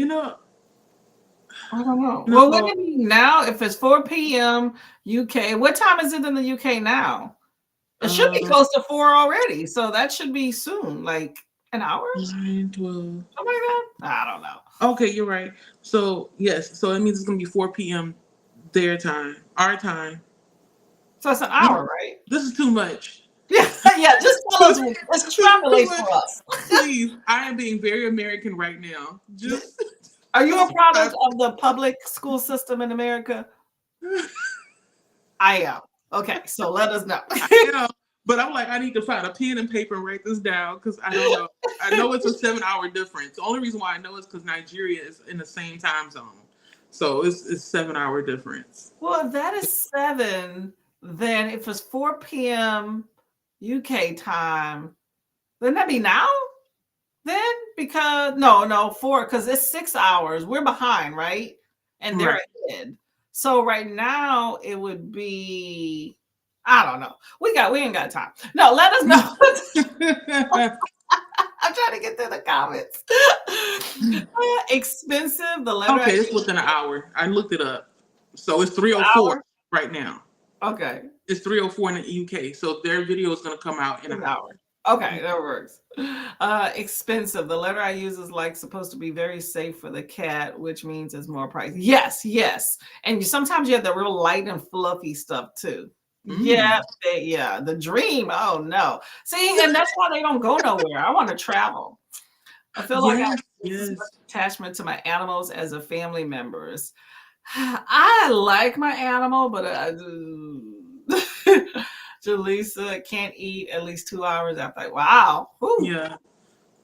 don't know. Well, look at me now. If it's 4 p.m. UK, what time is it in the UK now? It should be close to 4 already. So that should be soon, like an hour? 9, 12. Something like that? I don't know. Okay, you're right. So, yes. So that means it's going to be 4 p.m. their time, our time. So it's an hour, right? This is too much. Yeah, just tell us. Let's extrapolate for us. Please, I am being very American right now. Are you a product of the public school system in America? I am. Okay, so let us know. I am, but I'm like, I need to find a pen and paper and write this down because I don't know. I know it's a 7-hour difference. The only reason why I know is because Nigeria is in the same time zone. So it's 7-hour difference. Well, if that is 7, then if it's 4 p.m. UK time, then that'd be now? Then because no, 4 because it's 6 hours. We're behind, right? And they're Right. ahead. So right now it would be, I don't know. We ain't got time. No, let us know. I'm trying to get to the comments. Expensive. The letter Okay, it's within an hour. I looked it up. So it's 3:04 hour. right now. Okay. It's 3:04 in the UK. So their video is gonna come out in an hour. Okay, that works. Expensive. The letter I use is like supposed to be very safe for the cat, which means it's more pricey. Yes. And sometimes you have the real light and fluffy stuff too. Yeah, the dream. Oh no. See, and that's why they don't go nowhere. I want to travel. I feel like I have this much attachment to my animals as a family members. I like my animal, but Jaleesa can't eat at least 2 hours after. Wow. Whew. Yeah.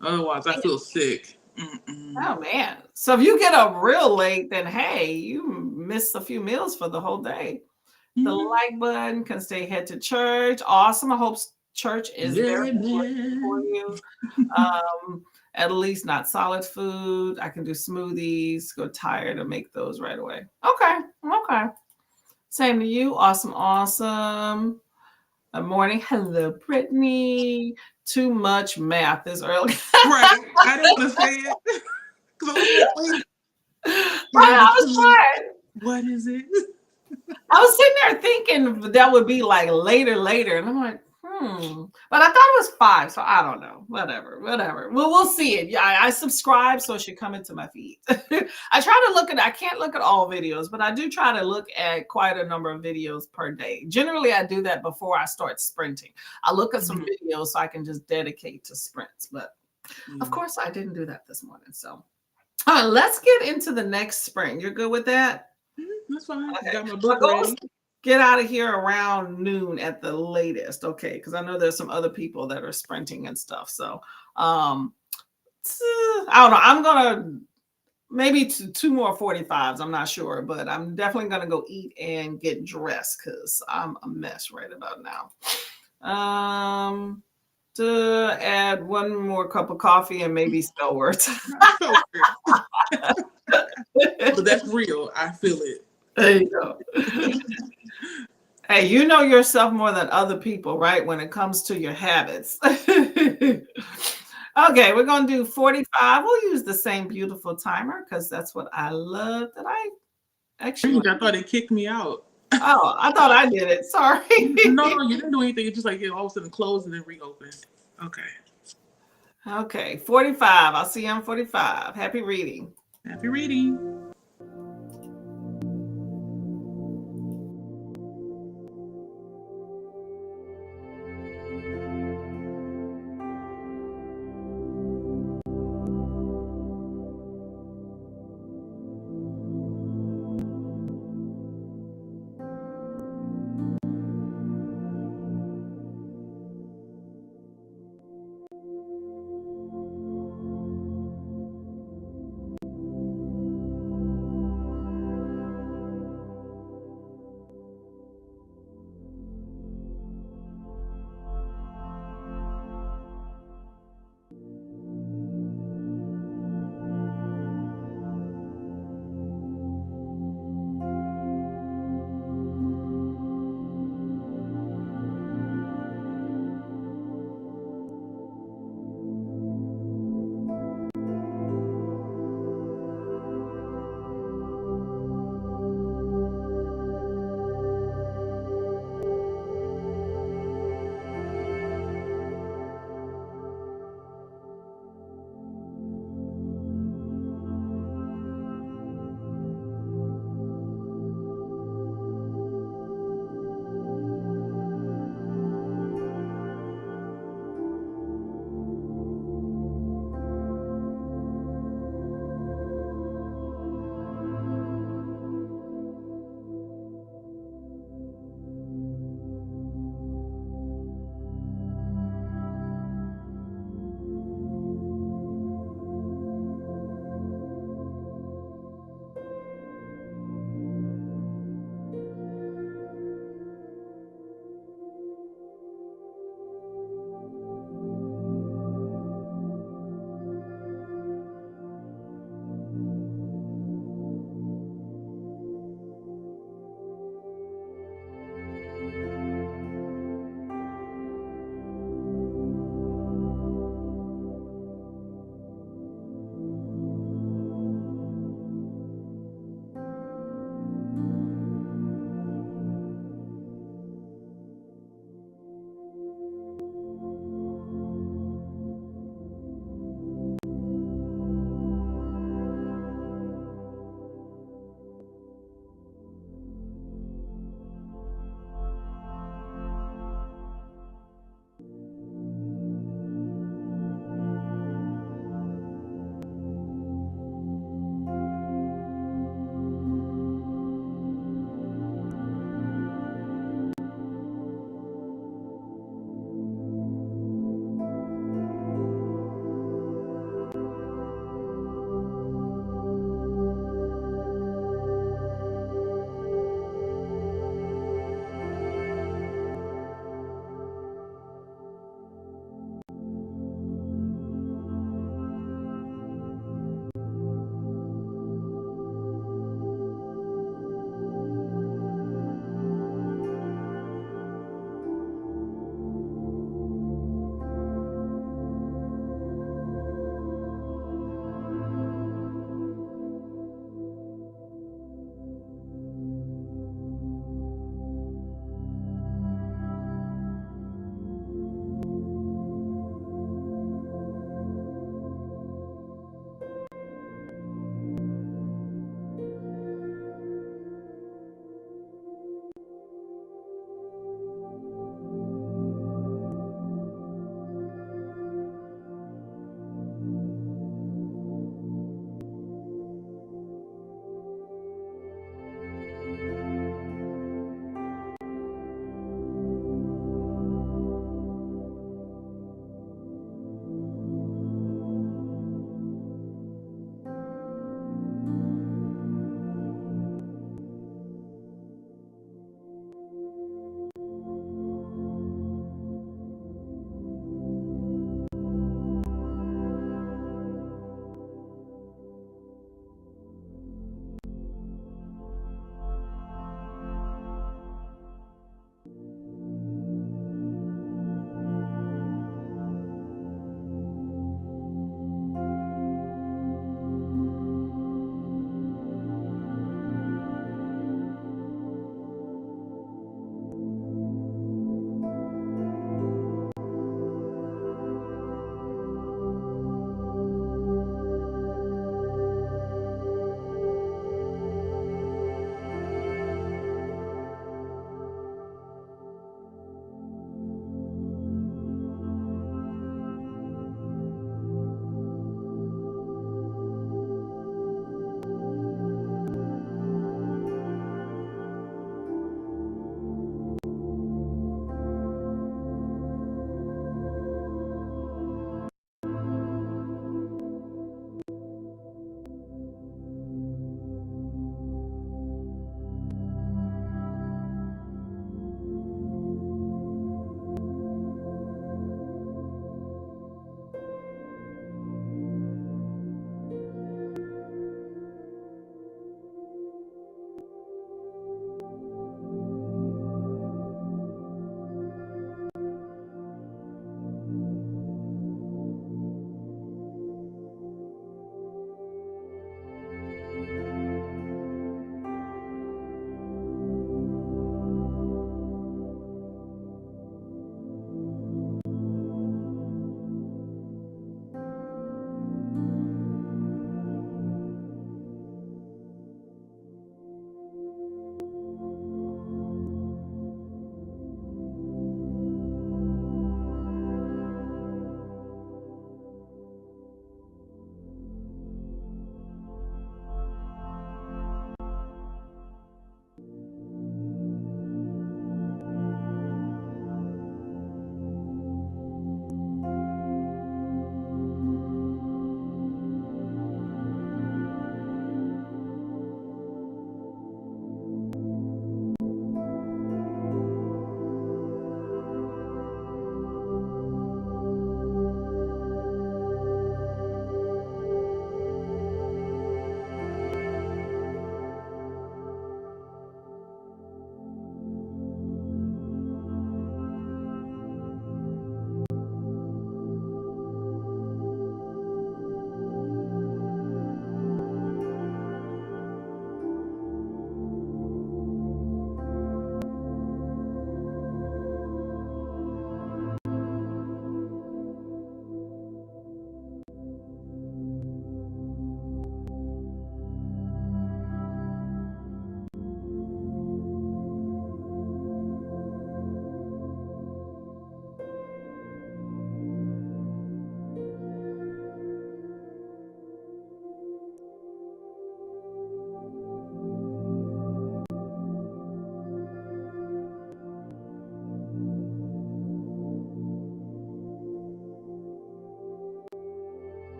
Otherwise, I feel sick. Mm-mm. Oh man. So if you get up real late, then hey, you miss a few meals for the whole day. The like button can stay head to church. Awesome. I hope church is very important for you. At least not solid food. I can do smoothies. Go tired and make those right away. Okay. Same to you. Awesome. Good morning. Hello, Brittany. Too much math this early. Right. I didn't want to say it. I was trying. What is it? I was sitting there thinking that would be like later. And I'm like, But I thought it was 5, so I don't know. Whatever. Well, we'll see it. Yeah, I subscribe, so it should come into my feed. I try to I can't look at all videos, but I do try to look at quite a number of videos per day. Generally, I do that before I start sprinting. I look at some videos so I can just dedicate to sprints. But of course, I didn't do that this morning. So let's get into the next sprint. You're good with that? That's fine. Okay. Got my book ready. Get out of here around noon at the latest, okay? Because I know there's some other people that are sprinting and stuff. So, I don't know. I'm gonna maybe two more 45s. I'm not sure, but I'm definitely gonna go eat and get dressed because I'm a mess right about now. To add one more cup of coffee and maybe spell words. But that's real. I feel it. There you go. Hey, you know yourself more than other people, right? When it comes to your habits. Okay, we're going to do 45. We'll use the same beautiful timer because that's what I love. That I actually. I thought it kicked me out. Oh, I thought I did it. Sorry. No, you didn't do anything. It's just like it all of a sudden closed and then reopened. Okay, 45. I'll see you on 45. Happy reading. Happy reading.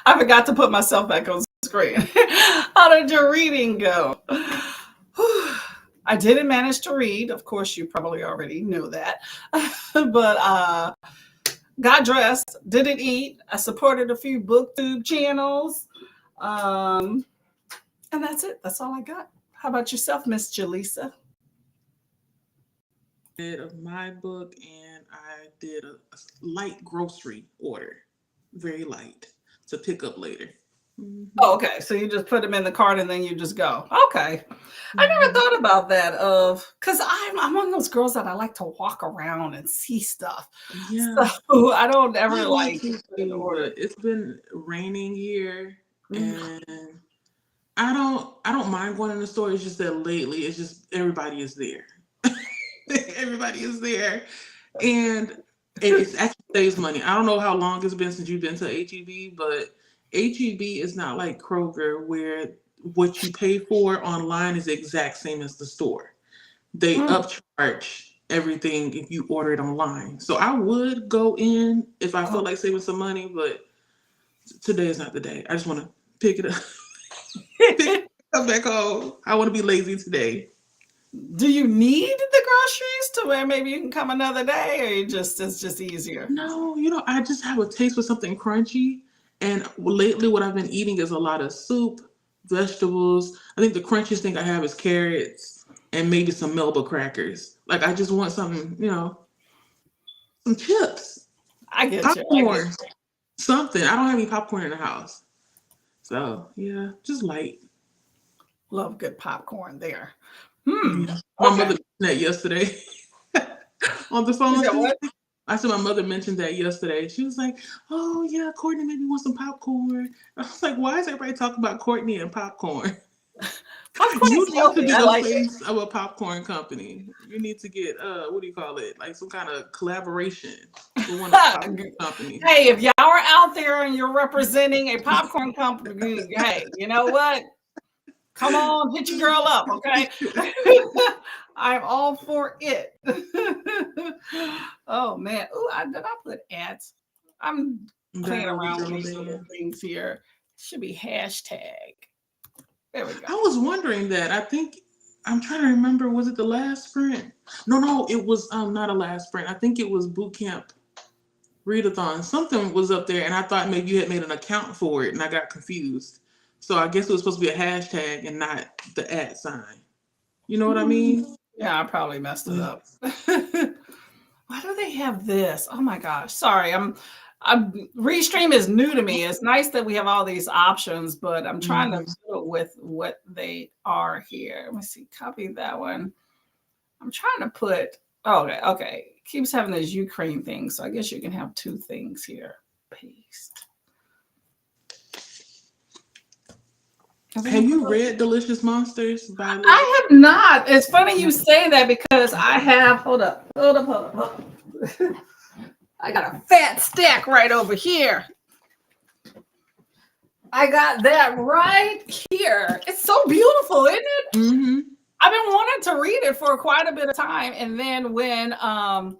I forgot to put myself back on screen. How did your reading go? I didn't manage to read. Of course, you probably already knew that. But got dressed, didn't eat. I supported a few booktube channels. And that's it. That's all I got. How about yourself, Miss Jaleesa? Of my book, and I did a light grocery order, very light, to pick up later. Oh, okay. So you just put them in the cart and then you just go. Okay. I never thought about that because I'm one of those girls that I like to walk around and see stuff. Yeah. So I don't ever I like to, but it's been raining here, and I don't mind going in the store. It's just that lately it's just everybody is there. Everybody is there, and it actually saves money. I don't know how long it's been since you've been to HEB, but HEB is not like Kroger where what you pay for online is the exact same as the store. They upcharge everything if you order it online. So I would go in if I felt like saving some money, but today is not the day. I just want to pick it up, come back home. I want to be lazy today. Do you need the groceries to where maybe you can come another day, or it's just easier? No, I just have a taste for something crunchy. And lately what I've been eating is a lot of soup, vegetables. I think the crunchiest thing I have is carrots and maybe some Melba crackers. Like I just want something, some chips. I get popcorn, something. I don't have any popcorn in the house. So yeah, just light. Love good popcorn there. Yeah. My mother mentioned that yesterday on the phone. I said my mother mentioned that yesterday. She was like, "Oh yeah, Courtney made me want some popcorn." I was like, "Why is everybody talking about Courtney and popcorn?" You need to be the face of a popcorn company. You need to get what do you call it? Like some kind of collaboration with one of the popcorn companies. Hey, if y'all are out there and you're representing a popcorn company, hey, you know what? Come on, hit your girl up, okay? I'm all for it. Oh man. Oh, did I put ads? I'm playing around with these little things here. Should be hashtag. There we go. I was wondering that. I think I'm trying to remember, was it the last sprint? No, it was not a last sprint. I think it was boot camp readathon. Something was up there and I thought maybe you had made an account for it and I got confused. So I guess it was supposed to be a hashtag and not the @ sign. You know what I mean? Yeah, I probably messed it up. Why do they have this? Oh my gosh. Sorry. Restream is new to me. It's nice that we have all these options, but I'm trying to deal with what they are here. Let me see. Copy that one. I'm trying to put, okay. Keeps having this Ukraine thing. So I guess you can have two things here. Paste. Have you read Delicious Monsters by Liz? I have not. It's funny you say that because I have, hold up. I got a fat stack right over here. I got that right here. It's so beautiful, isn't it? Mm-hmm. I've been wanting to read it for quite a bit of time. And then when what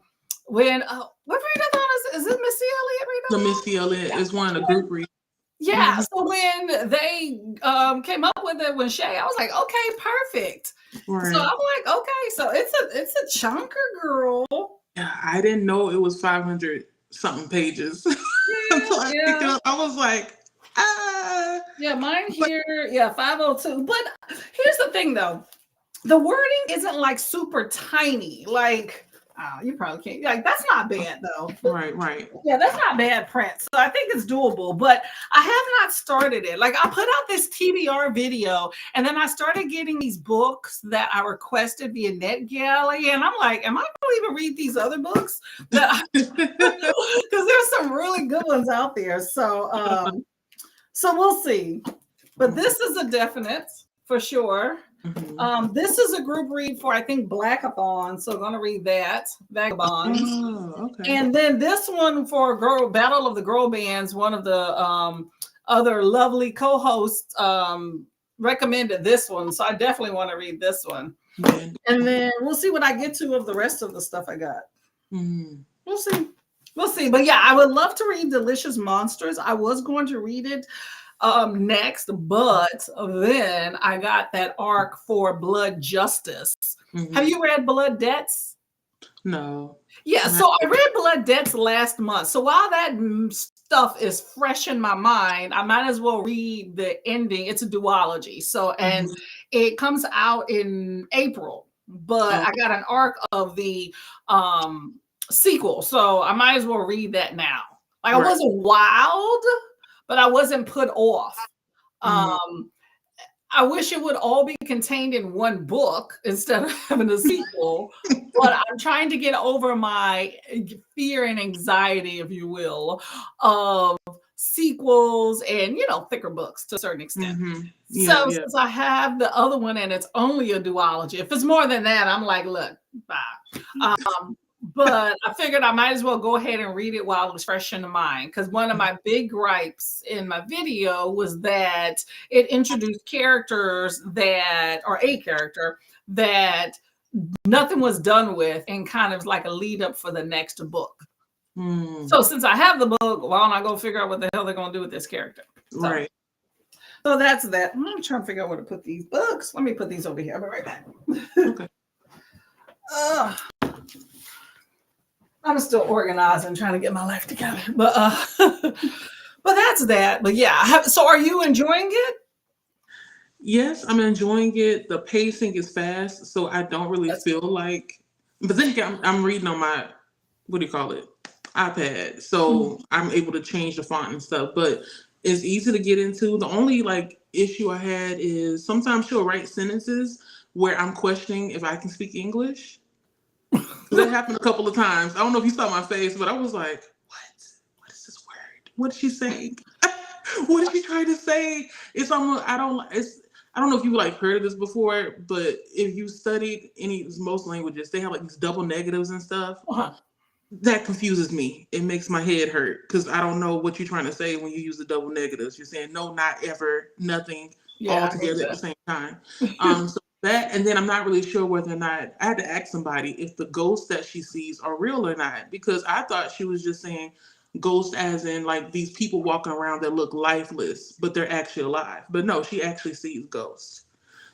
readathon is this Missy Elliott readathon? The Missy Elliott is one of the group reads. Yeah, so when they came up with it with Shay, I was like, okay, perfect. Right. So I'm like, okay, so it's a chunker, girl. Yeah, I didn't know it was 500 something pages. Until I picked it up, I was like, Yeah, mine here, 502. But here's the thing though, the wording isn't like super tiny, like you probably can't. Like that's not bad though. Right. Yeah, that's not bad print. So I think it's doable. But I have not started it. Like I put out this TBR video, and then I started getting these books that I requested via NetGalley, and I'm like, am I going to even read these other books? Because there's some really good ones out there. So we'll see. But this is a definite for sure. Mm-hmm. This is a group read for, I think, Blackathon. So I'm going to read that. Vagabonds. Oh, okay. And then this one for Battle of the Girl Bands, one of the other lovely co-hosts recommended this one. So I definitely want to read this one. Mm-hmm. And then we'll see what I get to of the rest of the stuff I got. Mm-hmm. We'll see. We'll see. But yeah, I would love to read Delicious Monsters. I was going to read it next, but then I got that arc for Blood Justice. Have you read Blood Debts? No. Yeah, so I read Blood Debts last month. So while that stuff is fresh in my mind, I might as well read the ending. It's a duology. So, and it comes out in April, but I got an arc of the sequel. So I might as well read that now. Like I wasn't wild, but I wasn't put off. I wish it would all be contained in one book instead of having a sequel, but I'm trying to get over my fear and anxiety, if you will, of sequels and, you know, thicker books to a certain extent. Since I have the other one and it's only a duology, if it's more than that, I'm like, look, bye. But I figured I might as well go ahead and read it while it was fresh in the mind. Because one of my big gripes in my video was that it introduced characters that, or a character that nothing was done with and kind of like a lead up for the next book. So since I have the book, why don't I go figure out what the hell they're going to do with this character? So that's that. I'm trying to figure out where to put these books. Let me put these over here. I'll be right back. I'm still organizing, trying to get my life together, but that's that. But yeah, so are you enjoying it? Yes, I'm enjoying it. The pacing is fast, so I don't really feel like. But then again, I'm reading on my, what do you call it, iPad, so I'm able to change the font and stuff. But it's easy to get into. The only like issue I had is sometimes she'll write sentences where I'm questioning if I can speak English. That happened a couple of times. I don't know if you saw my face, but I was like, what is this word? What is she saying? What is she trying to say? It's almost, I don't know if you like heard of this before, but if you studied most languages, they have like these double negatives and stuff. That confuses me. It makes my head hurt because I don't know what you're trying to say when you use the double negatives. You're saying no, not ever, nothing, all together at the same time. So that, and then I'm not really sure whether or not I had to ask somebody if the ghosts that she sees are real or not, because I thought she was just saying ghosts as in like these people walking around that look lifeless, but they're actually alive. But no, she actually sees ghosts.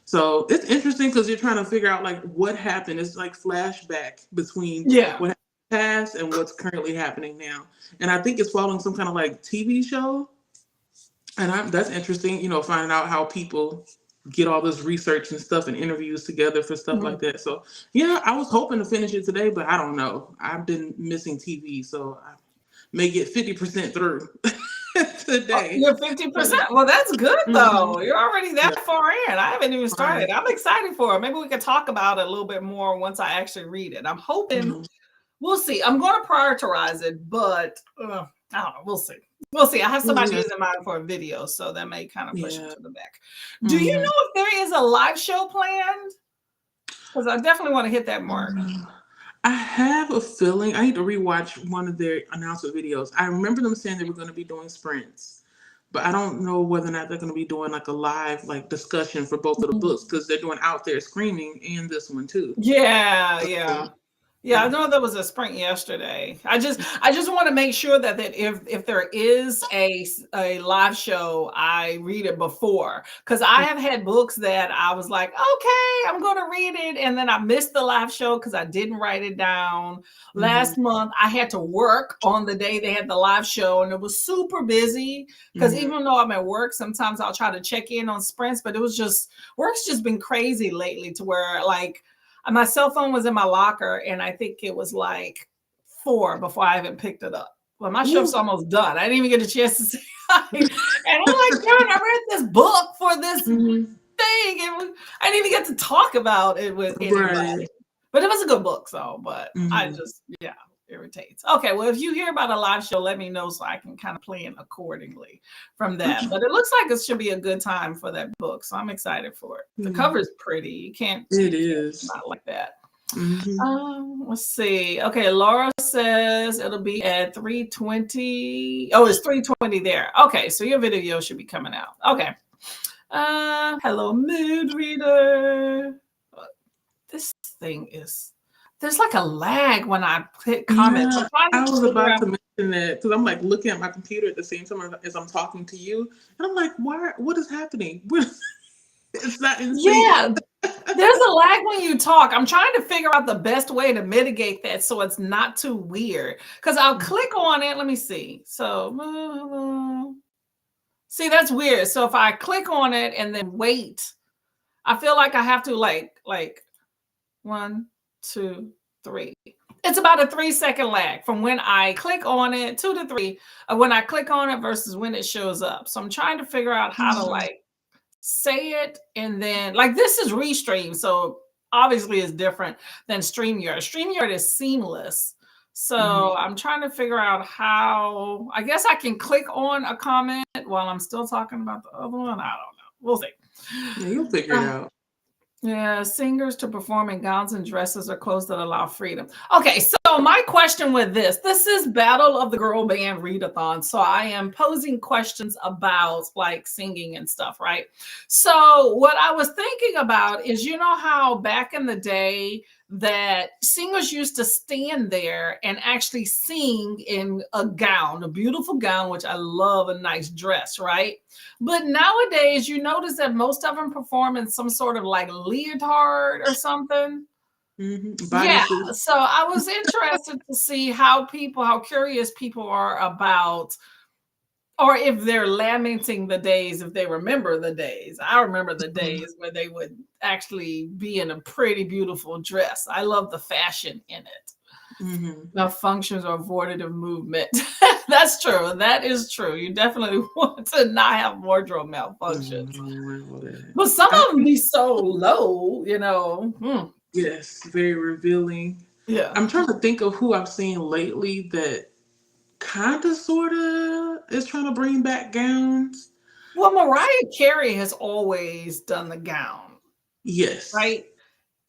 So it's interesting because you're trying to figure out like what happened. It's like flashback between what happened in the past and what's currently happening now. And I think it's following some kind of like TV show. And that's interesting, you know, finding out how people get all this research and stuff and interviews together for stuff like that. So yeah, I was hoping to finish it today, but I don't know. I've been missing TV, so I may get 50% through today. You're 50%. Well, that's good though. You're already that far in. I haven't even started. I'm excited for it. Maybe we can talk about it a little bit more once I actually read it. I'm hoping. We'll see. I'm going to prioritize it, but I don't know. We'll see. We'll see. I have somebody who's in mind for a video, so that may kind of push it to the back. Do you know if there is a live show planned? Because I definitely want to hit that mark. I have a feeling I need to rewatch one of their announcement videos. I remember them saying they were going to be doing sprints, but I don't know whether or not they're going to be doing like a live like discussion for both of the books because they're doing Out There Screaming and this one too. Yeah, I know there was a sprint yesterday. I just want to make sure that if there is a live show, I read it before, because I have had books that I was like, okay, I'm going to read it, and then I missed the live show because I didn't write it down. Last month, I had to work on the day they had the live show, and it was super busy because even though I'm at work, sometimes I'll try to check in on sprints, but work's just been crazy lately to where like, my cell phone was in my locker, and I think it was like 4 before I even picked it up. Well, my shift's almost done. I didn't even get a chance to see it. And I'm like, Karen, I read this book for this thing. I didn't even get to talk about it with anybody. But it was a good book, but I just, irritates. Okay, well, if you hear about a live show, let me know so I can kind of plan accordingly from that. But it looks like it should be a good time for that book, so I'm excited for it. The cover's pretty. You can't. It is not like that. Let's see. Okay, Laura says it'll be at 3:20. Oh, it's 3:20 there. Okay, so your video should be coming out. Okay. Hello, mood reader. This thing is. there's like a lag when I hit comments. Yeah, I'm trying I to was figure about out. to mention that because I'm like looking at my computer at the same time as I'm talking to you, and I'm like, why? What is happening? It's not in sync. Yeah, there's a lag when you talk. I'm trying to figure out the best way to mitigate that so it's not too weird. Because I'll click on it. Let me see. So, see, that's weird. So if I click on it and then wait, I feel like I have to like 1, 2, 3. It's about a 3-second lag from when I click on it, 2 to 3, when I click on it versus when it shows up. So I'm trying to figure out how to like say it, and then like this is Restream, so obviously it's different than StreamYard. StreamYard is seamless. So I'm trying to figure out how, I guess I can click on a comment while I'm still talking about the other one. I don't know. We'll see. Yeah, you'll figure it out. Yeah, singers to perform in gowns and dresses or clothes that allow freedom. Okay, so my question with this is Battle of the Girl Band Readathon. So I am posing questions about like singing and stuff, right? So what I was thinking about is, you know how back in the day that singers used to stand there and actually sing in a gown, a beautiful gown, which I love, a nice dress, right? But nowadays, you notice that most of them perform in some sort of like leotard or something. Yeah. Bodysuit. So I was interested to see how curious people are about, or if they're lamenting the days, if they remember the days. I remember the days where they would actually be in a pretty beautiful dress. I love the fashion in it. Malfunctions or avoidative movement. That's true. That is true. You definitely want to not have wardrobe malfunctions. But some of them be so low, you know. Yes, very revealing. Yeah. I'm trying to think of who I've seen lately that kind of sort of is trying to bring back gowns. Well, Mariah Carey has always done the gown. Yes. Right?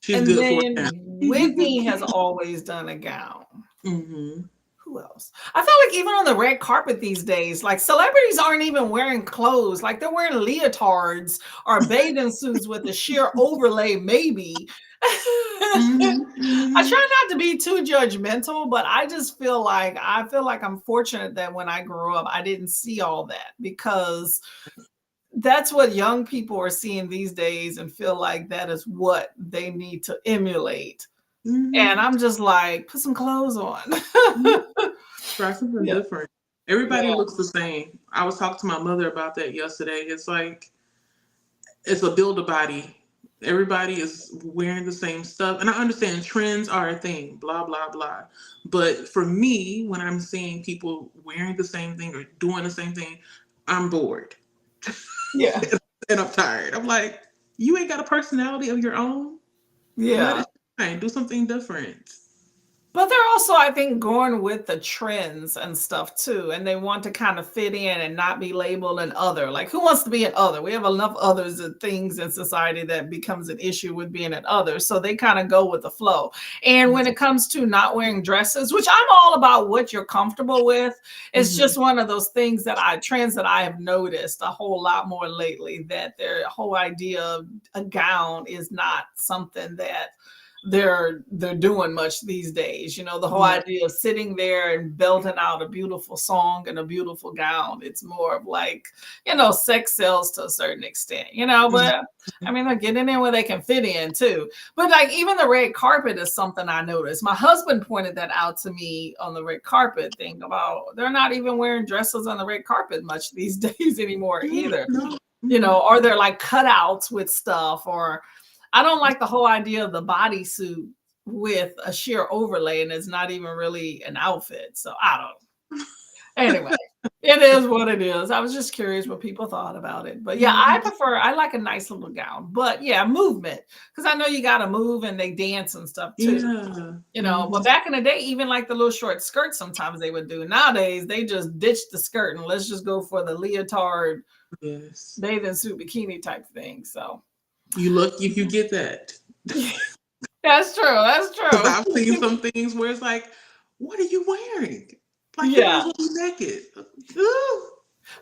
She's and good then for it. Whitney has always done a gown. Mm-hmm. Who else? I feel like even on the red carpet these days, like celebrities aren't even wearing clothes. Like they're wearing leotards or bathing suits with a sheer overlay, maybe. I try not to be too judgmental, but I just feel like I'm fortunate that when I grew up, I didn't see all that, because that's what young people are seeing these days and feel like that is what they need to emulate. And I'm just like, put some clothes on. Try something different. Everybody looks the same. I was talking to my mother about that yesterday. It's like, it's a Build-A-Body. Everybody is wearing the same stuff. And I understand trends are a thing, blah, blah, blah. But for me, when I'm seeing people wearing the same thing or doing the same thing, I'm bored. Yeah. And I'm tired. I'm like, you ain't got a personality of your own? Yeah. Let it shine. Do something different. But they're also, I think, going with the trends and stuff too. And they want to kind of fit in and not be labeled an other. Like, who wants to be an other? We have enough others and things in society that becomes an issue with being an other. So they kind of go with the flow. And when it comes to not wearing dresses, which I'm all about what you're comfortable with, it's just one of those things trends that I have noticed a whole lot more lately, that their whole idea of a gown is not something that they're doing much these days. You know, the whole idea of sitting there and belting out a beautiful song and a beautiful gown, it's more of like, you know, sex sells to a certain extent, you know, but I mean, they're getting in where they can fit in too. But like, even the red carpet is something I noticed. My husband pointed that out to me on the red carpet thing about they're not even wearing dresses on the red carpet much these days anymore either. You know, or they're like cutouts with stuff, or I don't like the whole idea of the bodysuit with a sheer overlay and it's not even really an outfit. So I don't know. Anyway, it is what it is. I was just curious what people thought about it. But yeah, I like a nice little gown. But yeah, movement. Because I know you got to move and they dance and stuff too. Yeah. You know, but back in the day, even like the little short skirts sometimes they would do. Nowadays, they just ditch the skirt and let's just go for the leotard, bathing suit, bikini type thing. So you lucky if you get that. That's true. That's true. I've seen some things where it's like, what are you wearing? Like, you're naked. Ooh.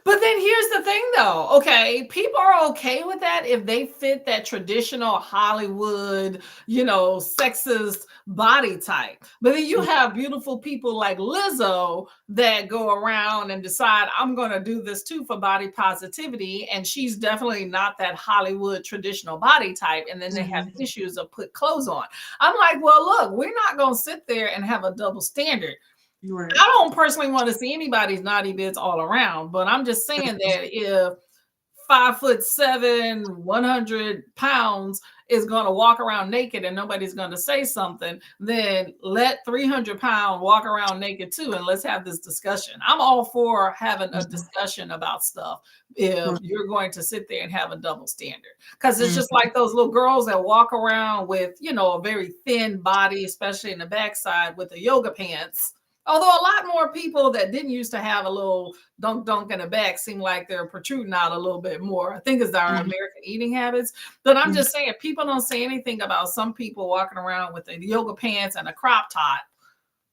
But then here's the thing though. Okay, people are okay with that if they fit that traditional Hollywood, sexist body type. But then you have beautiful people like Lizzo that go around and decide, I'm going to do this too for body positivity. And she's definitely not that Hollywood traditional body type. And then they have issues of put clothes on. I'm like, well, look, we're not going to sit there and have a double standard. Right. I don't personally want to see anybody's naughty bits all around, but I'm just saying that if 5'7", 100 pounds is going to walk around naked and nobody's going to say something, then let 300-pound walk around naked too, and let's have this discussion. I'm all for having a discussion about stuff if you're going to sit there and have a double standard, because it's just like those little girls that walk around with, a very thin body, especially in the backside with the yoga pants. Although a lot more people that didn't used to have a little dunk in the back seem like they're protruding out a little bit more. I think it's our American eating habits. But I'm just saying, people don't say anything about some people walking around with the yoga pants and a crop top.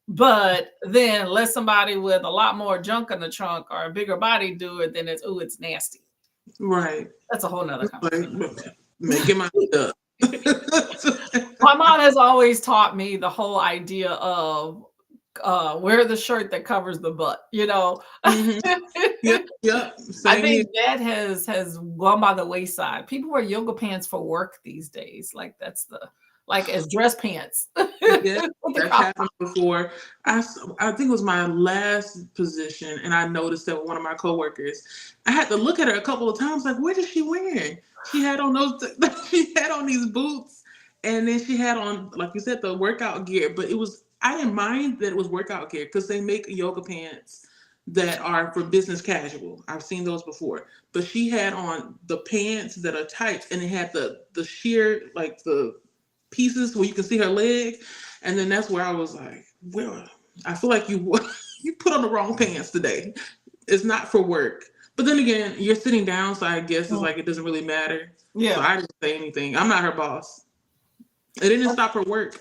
But then let somebody with a lot more junk in the trunk or a bigger body do it, then it's nasty. Right. That's a whole nother conversation. Get my up. My mom has always taught me the whole idea of wear the shirt that covers the butt, Yep. I think that has gone by the wayside. People wear yoga pants for work these days. Like that's as dress pants. Yeah, that happened before. I think it was my last position, and I noticed that with one of my coworkers, I had to look at her a couple of times, like, what is she wearing? She had on these boots, and then she had on, like you said, the workout gear, but I didn't mind that it was workout gear because they make yoga pants that are for business casual. I've seen those before. But she had on the pants that are tight, and it had the sheer, like the pieces where you can see her leg. And then that's where I was like, well, I feel like you put on the wrong pants today. It's not for work. But then again, you're sitting down, so I guess it's like it doesn't really matter. Yeah. So I didn't say anything. I'm not her boss. It didn't stop her work.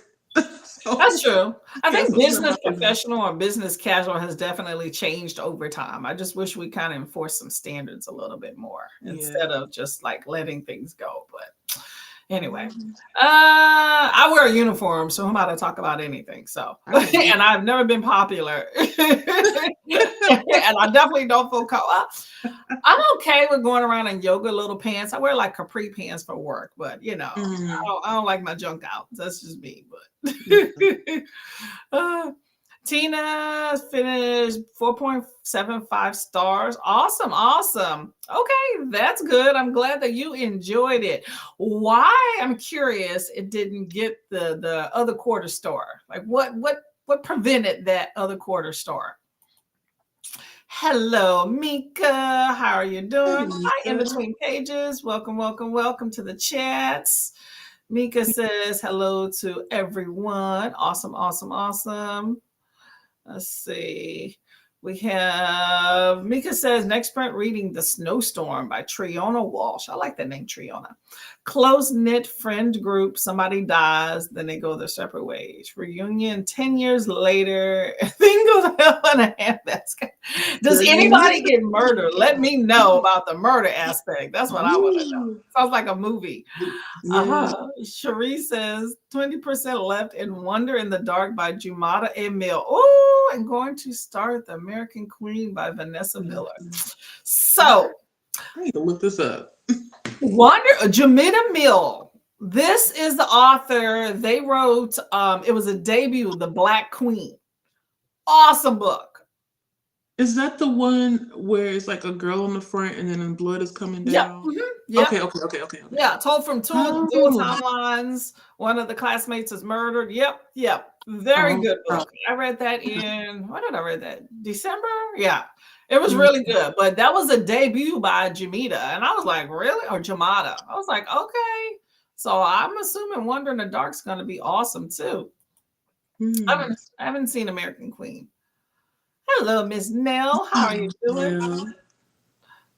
That's true. I think business professional or business casual has definitely changed over time. I just wish we kind of enforce some standards a little bit more instead of just like letting things go. But anyway, I wear a uniform, so I'm about to talk about anything. So, and I've never been popular, and I definitely don't feel I'm okay with going around in yoga little pants. I wear like capri pants for work, but I don't like my junk out. That's just me. But Tina finished 4.75 stars. Awesome. Okay, that's good. I'm glad that you enjoyed it. Why? I'm curious. It didn't get the other quarter star. Like what prevented that other quarter star? Hello, Mika. How are you doing? Hi, In Between Pages. Welcome to the chats. Mika says hello to everyone. Awesome. Let's see. We have Mika says next sprint reading The Snowstorm by Triona Walsh. I like the name Triona. Close-knit friend group. Somebody dies, then they go their separate ways. Reunion 10 years later. Thing goes to hell in a handbasket. Does anybody get murdered? Let me know about the murder aspect. That's what I want to know. Sounds like a movie. Cherie says 20% left in Wonder in the Dark by Jumada Emil. Oh, I'm going to start The American Queen by Vanessa Miller. So I need to look this up. Jumada Emil. This is the author. They wrote, it was a debut, The Black Queen. Awesome book. Is that the one where it's like a girl on the front and then the blood is coming down? Yeah. Okay. Yeah, told from two timelines. One of the classmates is murdered. Yep. Very good book. I read that when did I read that? December? Yeah. It was really good. But that was a debut by Jumada. And I was like, really? Or Jumada. I was like, okay. So I'm assuming Wonder in the Dark's going to be awesome too. I haven't seen American Queen. Hello, Miss Nell. How are you doing?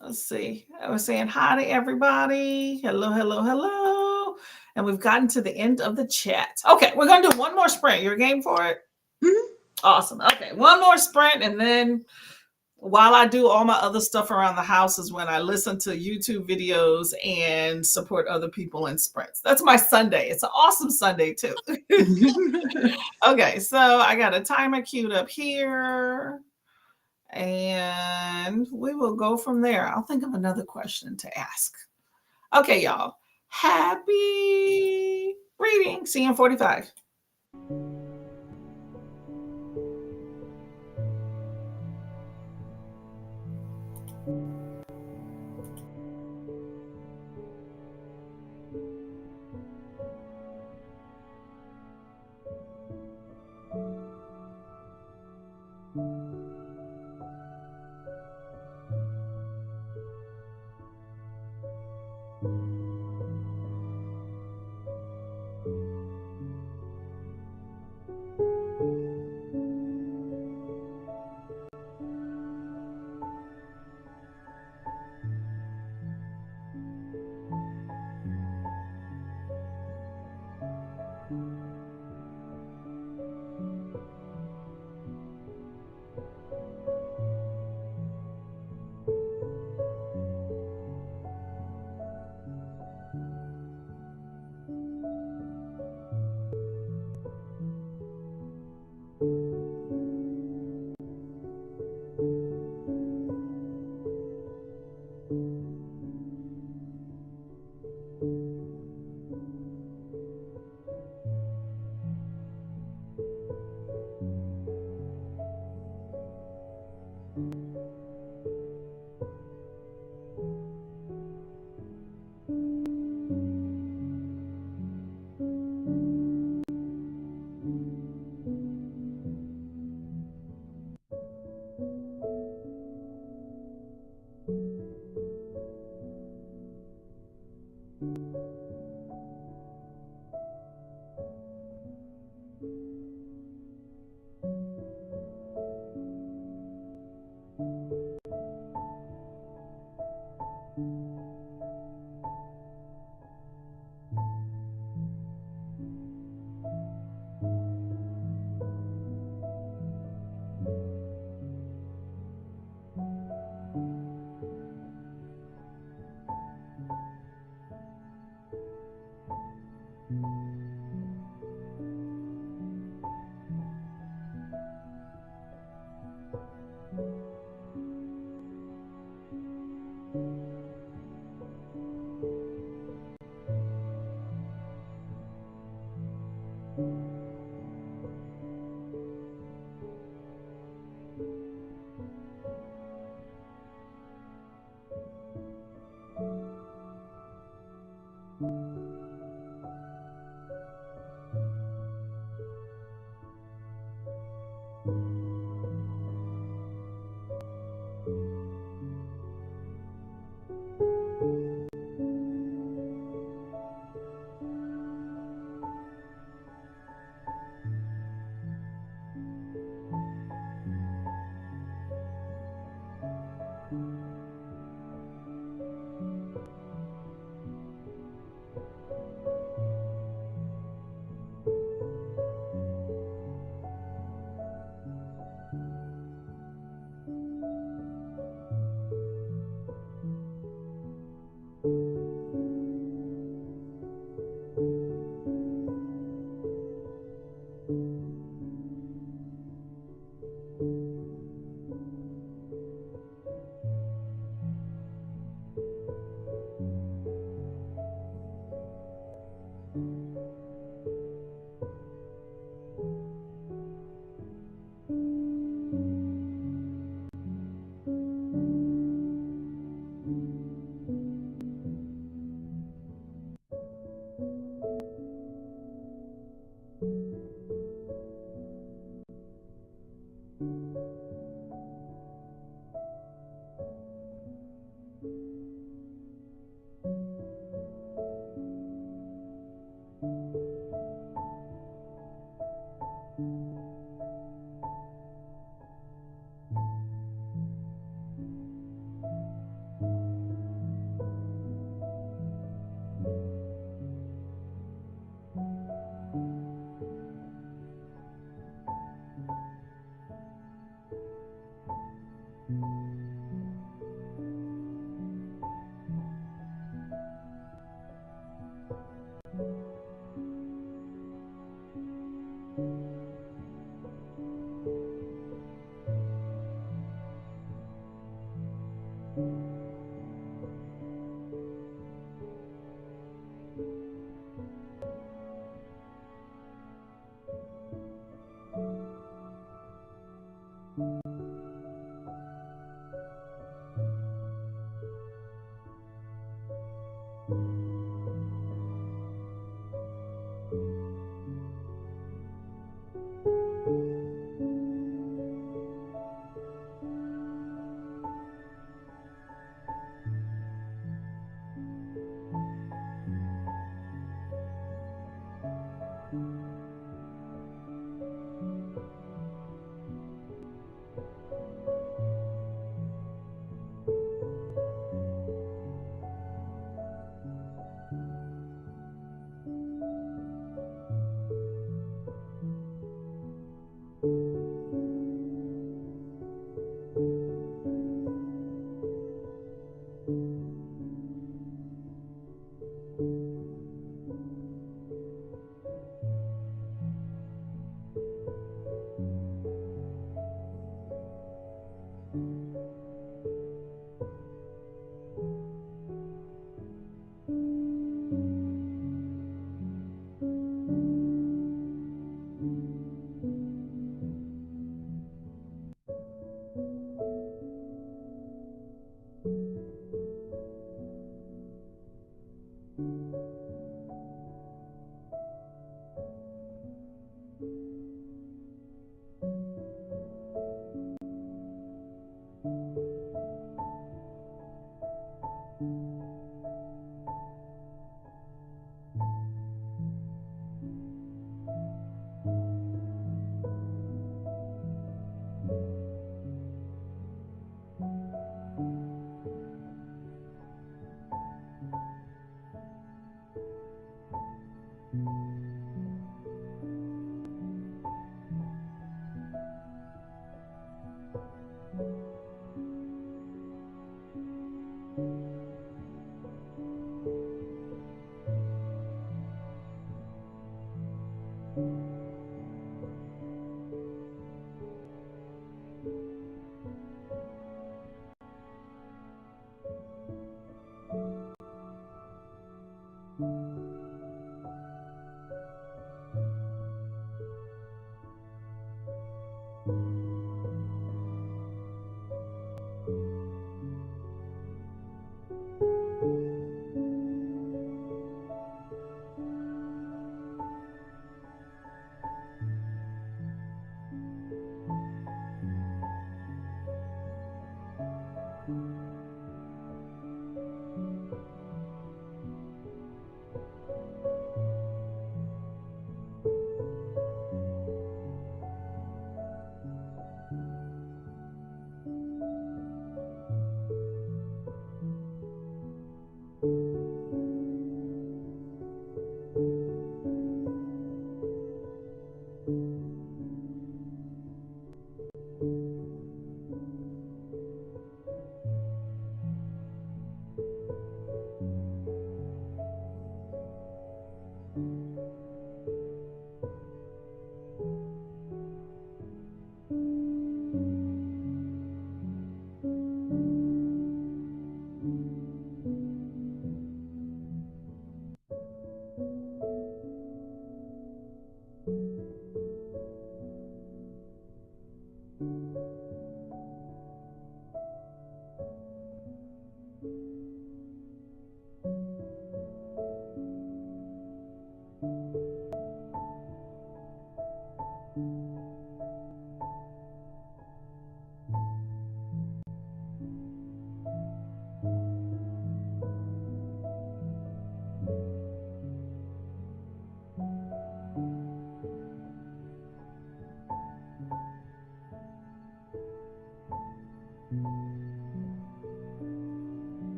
Let's see. I was saying hi to everybody. Hello. And we've gotten to the end of the chat. Okay, we're going to do one more sprint. You're game for it? Awesome. Okay, one more sprint, and then while I do all my other stuff around the house is when I listen to YouTube videos and support other people in sprints. That's my Sunday. It's an awesome Sunday too. Okay, so I got a timer queued up here and we will go from there. I'll think of another question to ask. Okay, y'all. Happy reading. See you in 45.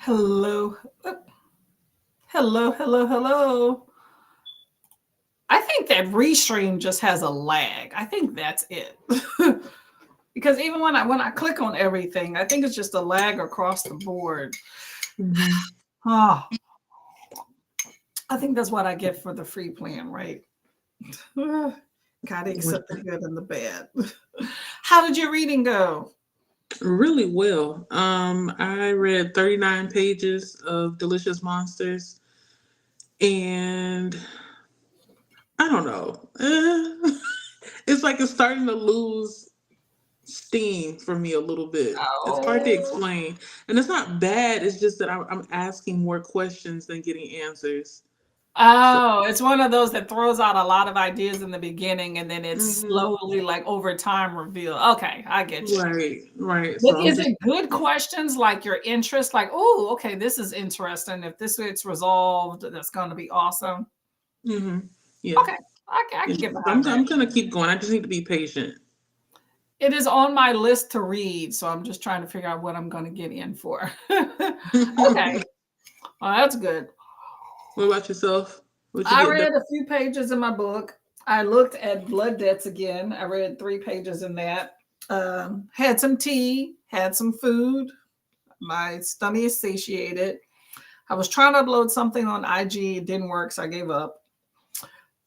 Hello. Hello, hello, hello. I think that Restream just has a lag. I think that's it. Because even when I click on everything, I think it's just a lag across the board. Oh, I think that's what I get for the free plan, right? Gotta accept the good and the bad. How did your reading go? Really well. I read 39 pages of Delicious Monsters, and I don't know. It's like it's starting to lose steam for me a little bit. It's hard to Oh. explain, and it's not bad. It's just that I'm asking more questions than getting answers. So, Oh, it's one of those that throws out a lot of ideas in the beginning and then it's mhm. slowly, like over time, revealed. Okay, I get you. Right. But So I'm is just, it good questions like your interest? Like, oh, okay, this is interesting. If this gets resolved, that's going to be awesome. hmm yeah, Okay, I yeah. can get So behind that. I'm gonna keep going. I just need to be patient. It is on my list to read, so I'm just trying to figure out what I'm going to get in for. Okay, well, that's good. What about yourself? What you I getting done? read a few pages in my book. I looked at Blood Debts again. I read 3 pages in that. Had some tea, had some food. My stomach is satiated. I was trying to upload something on IG. It didn't work, so I gave up.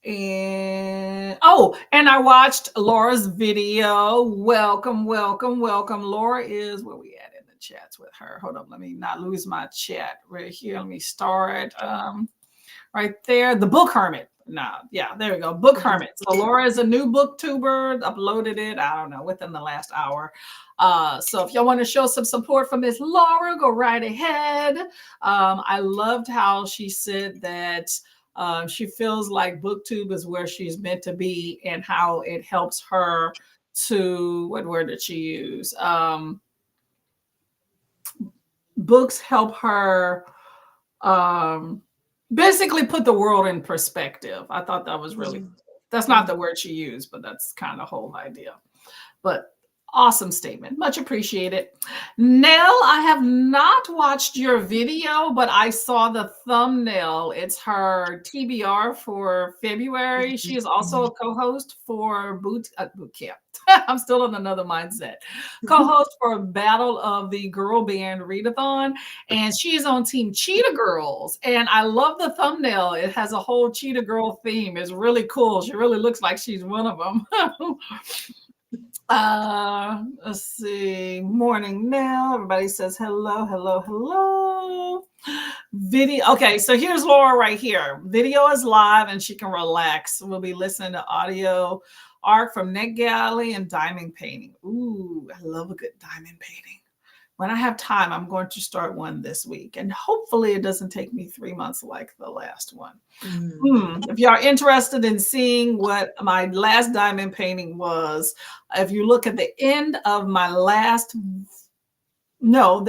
And I watched Laura's video. Welcome, welcome, welcome. Laura is where we at in the chats with her. Hold up, let me not lose my chat right here. Let me start. Right there, the Book Hermit. There we go. Book Hermit. So Laura is a new booktuber, uploaded it, I don't know, within the last hour. So if y'all want to show some support for Miss Laura, go right ahead. I loved how she said that she feels like booktube is where she's meant to be and how it helps her to, what word did she use? Books help her basically put the world in perspective. I thought that was really, that's not the word she used, but that's kind of whole idea. But awesome statement. Much appreciated. Nell, I have not watched your video, but I saw the thumbnail. It's her TBR for February. She is also a co-host for boot camp. I'm still in another mindset. Co-host for Battle of the Girl Band Readathon, and she is on Team Cheetah Girls. And I love the thumbnail. It has a whole Cheetah Girl theme. It's really cool. She really looks like she's one of them. Let's see. Morning now. Everybody says hello, hello, hello. Video. Okay, so here's Laura right here. Video is live and she can relax. We'll be listening to audio art from NetGalley and diamond painting. Ooh, I love a good diamond painting. When I have time, I'm going to start one this week. And hopefully it doesn't take me 3 months like the last one. If you are interested in seeing what my last diamond painting was, if you look at the end of my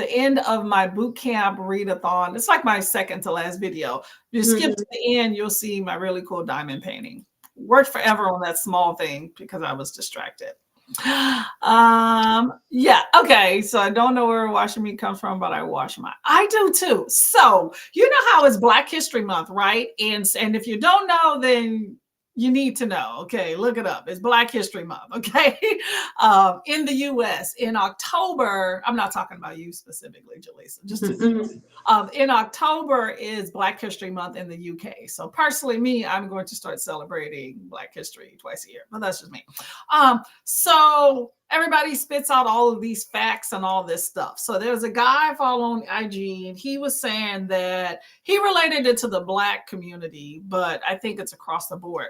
end of my boot camp readathon, it's like my second to last video. If you skip to the end, you'll see my really cool diamond painting. Worked forever on that small thing because I was distracted. Okay, so I don't know where washing meat comes from, but I wash mine. I do too. So you know how it's Black History Month, right? And if you don't know, then you need to know. Okay, look it up. It's Black History Month. Okay. In the US in October, I'm not talking about you specifically, Jaleesa, just in October is Black History Month in the UK. So personally, me, I'm going to start celebrating Black History twice a year, but that's just me. So everybody spits out all of these facts and all this stuff. So there's a guy I follow on IG, and he was saying that he related it to the Black community, but I think it's across the board.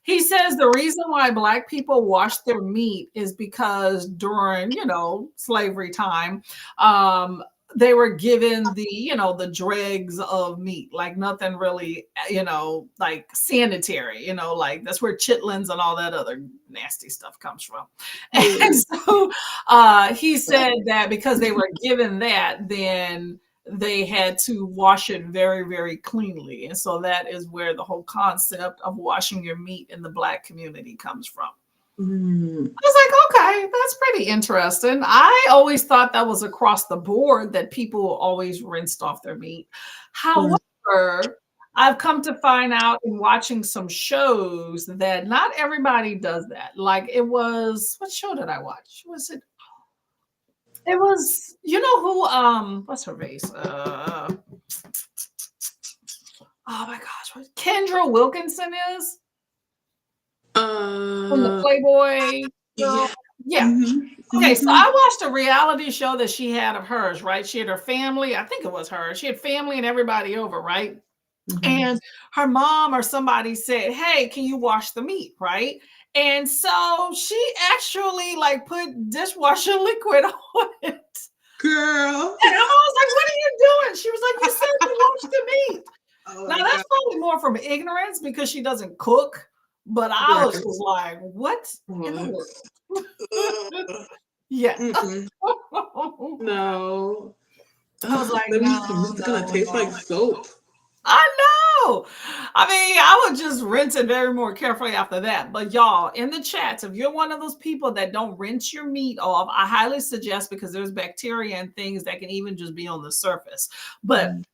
He says the reason why Black people wash their meat is because during, slavery time, they were given the dregs of meat, like nothing really, like sanitary, like that's where chitlins and all that other nasty stuff comes from. And so he said that because they were given that, then they had to wash it very, very cleanly. And so that is where the whole concept of washing your meat in the Black community comes from. Mm. I was like, okay, that's pretty interesting. I always thought that was across the board that people always rinsed off their meat. Mm. However, I've come to find out in watching some shows that not everybody does that. Like it was, what show did I watch? Was it? It was, you know who? What's her face? Oh my gosh, what Kendra Wilkinson is from the Uh, Playboy girl. yeah. Yeah. Mhm. Okay, so Mhm. I watched a reality show that she had of hers, right? She had her family, I think it was her. She had family and everybody over, right? Mhm. And her mom or somebody said, "Hey, can you wash the meat?" Right? And so she actually like put dishwasher liquid on it. Girl. And I was like, "What are you doing?" She was like, "You said to wash the meat." Oh Now my that's God. probably more from ignorance because she doesn't cook, but I was Right. just like, "What in the What? world?" Uh, Yeah. mm-mm. No. I was Ugh, like, let me see. "No, It's gonna no, taste like no." soap. I know. I mean, I would just rinse it very more carefully after that. But y'all, in the chats, if you're one of those people that don't rinse your meat off, I highly suggest because there's bacteria and things that can even just be on the surface. But Mm.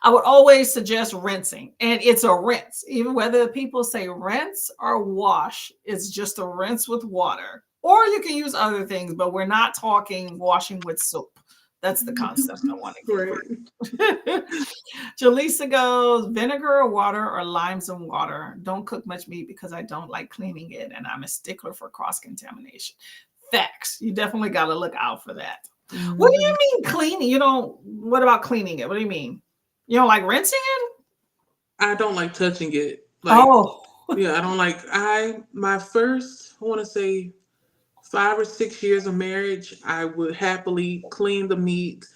I would always suggest rinsing, and it's a rinse. Even whether people say rinse or wash, it's just a rinse with water. Or you can use other things, but we're not talking washing with soap. That's the concept I want to give. Right. Jaleesa goes, vinegar or water or limes and water. Don't cook much meat because I don't like cleaning it and I'm a stickler for cross contamination. Facts. You definitely got to look out for that. What do Mhm. you mean cleaning? You don't, what about cleaning it? What do you mean? You don't like rinsing it? I don't like touching it. Like, Oh, yeah, I don't like. My first, I want to say, 5 or 6 years of marriage, I would happily clean the meat.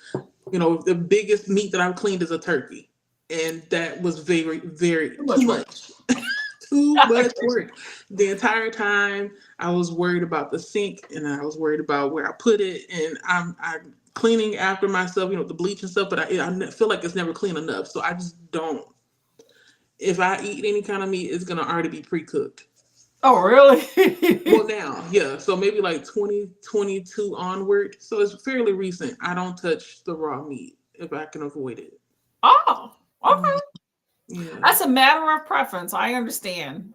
You know, the biggest meat that I've cleaned is a turkey, and that was very, very too too much work. much. Too much work. The entire time I was worried about the sink, and I was worried about where I put it, and I'm cleaning after myself, you know, the bleach and stuff, but I feel like it's never clean enough. So I just don't. If I eat any kind of meat, it's gonna already be pre-cooked. Oh, really? Well, now, yeah. So maybe like 2022 onward. So it's fairly recent. I don't touch the raw meat if I can avoid it. Oh, Mm, okay. yeah, That's a matter of preference. I understand.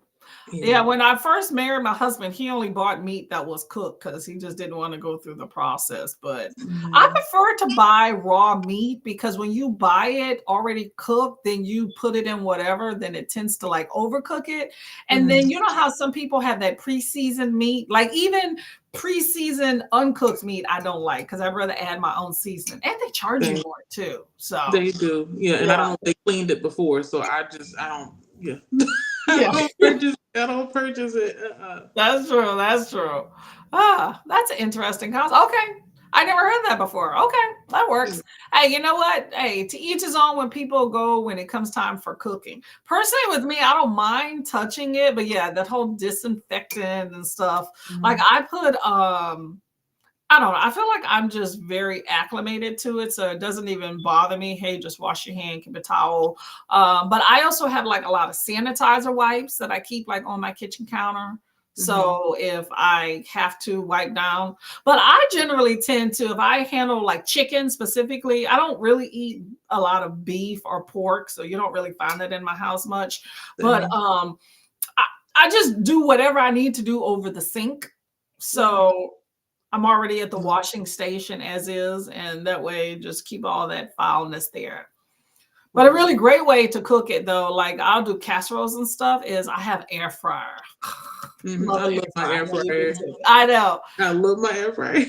Yeah, yeah. when I first married my husband, he only bought meat that was cooked because he just didn't want to go through the process. But I Mm, prefer to buy raw meat because when you buy it already cooked, then you put it in whatever, then it tends to like overcook it. And mm, then you know how some people have that pre-seasoned meat, like even pre-seasoned uncooked meat, I don't like because I'd rather add my own seasoning, and they charge you they, more too. So they do. Yeah, and I yeah, don't know if they cleaned it before, so I don't. Yeah, yeah. I don't purchase it. That's true. That's true. Ah, that's an interesting concept. Okay. I never heard that before. Okay. That Yeah. works. Hey, you know what? Hey, to each his own when people go when it comes time for cooking. Personally, with me, I don't mind touching it, but yeah, that whole disinfectant and stuff. Like Mm, I put I don't know. I feel like I'm just very acclimated to it, so it doesn't even bother me. Hey, just wash your hand, keep a towel. But I also have like a lot of sanitizer wipes that I keep like on my kitchen counter. mhm, So if I have to wipe down, but I generally tend to, if I handle like chicken specifically, I don't really eat a lot of beef or pork, so you don't really find that in my house much. But same. I, I just do whatever I need to do over the sink. Yeah. So I'm already at the washing station as is, and that way just keep all that foulness there. But a Right. really great way to cook it though, like I'll do casseroles and stuff, is I have air fryer. Mhm. Love I the love air my fryer. I air know you do fryer. too. I know. I love my air fryer. Wait,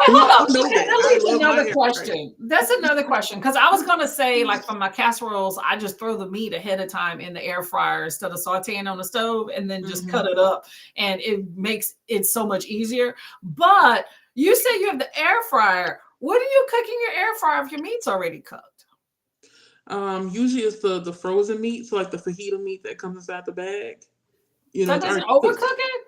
You hold all up. know Okay, that. that I leaves love my another air fryer. question. That's another question because I was gonna say, like, for my casseroles, I just throw the meat ahead of time in the air fryer instead of sauteing on the stove, and then just cut Mhm. it up, and it makes it so much easier. But you say you have the air fryer. What are you cooking your air fryer if your meat's already cooked? Usually it's the frozen meat, so like the fajita meat that comes inside the bag. You know, That it's doesn't already overcook cooked. it?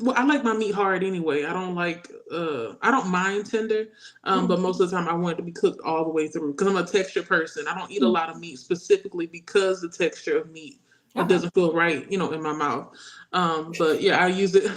Well, I like my meat hard anyway. I don't mind tender, but Mhm. most of the time I want it to be cooked all the way through because I'm a texture person. I don't eat a Mhm. lot of meat specifically because the texture of meat It doesn't feel right, in my mouth. But yeah, I use it.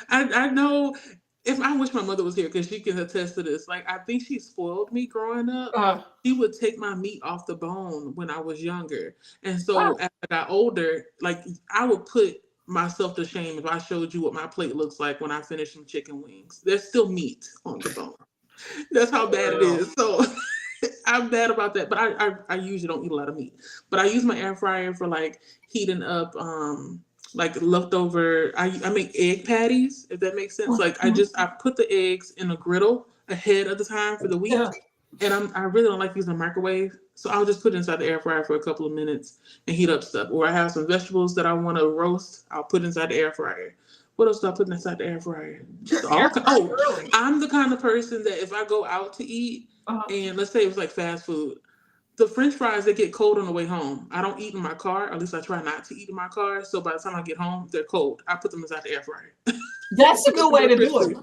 I know if I wish my mother was here because she can attest to this. Like I think she spoiled me growing up. Uh, She would take my meat off the bone when I was younger, and so oh, as I got older, like I would put myself to shame if I showed you what my plate looks like when I finish some chicken wings. There's still meat on the bone. That's how bad it girl. is. So I'm bad about that. But I usually don't eat a lot of meat. But I use my air fryer for like heating up like leftover I make egg patties, if that makes sense. Like I put the eggs in a griddle ahead of the time for the Yeah. week. And I really don't like using a microwave. So I'll just put it inside the air fryer for a couple of minutes and heat up stuff. Or I have some vegetables that I want to roast, I'll put inside the air fryer. What else do I put inside the air fryer? Just all Air fryer oh, early. I'm the kind of person that if I go out to eat and let's say it was like fast food, the French fries they get cold on the way home. I don't eat in my car. At least I try not to eat in my car. So by the time I get home, they're cold. I put them inside the air fryer. That's a good way to do it.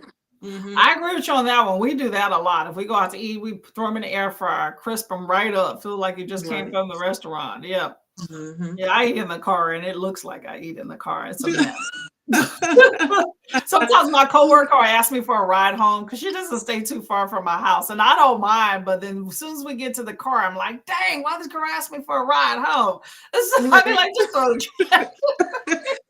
Mm-hmm. I agree with you on that one. We do that a lot. If we go out to eat, we throw them in the air fryer, crisp them right up. Feel like you just came from the restaurant. Yeah. Mm-hmm. Yeah, I eat in the car and it looks like I eat in the car. It's a mess. Sometimes my coworker will ask me for a ride home because she doesn't stay too far from my house, and I don't mind. But then as soon as we get to the car, I'm like, "Dang, why this girl ask me for a ride home?" So I be like, "Just throw the trash."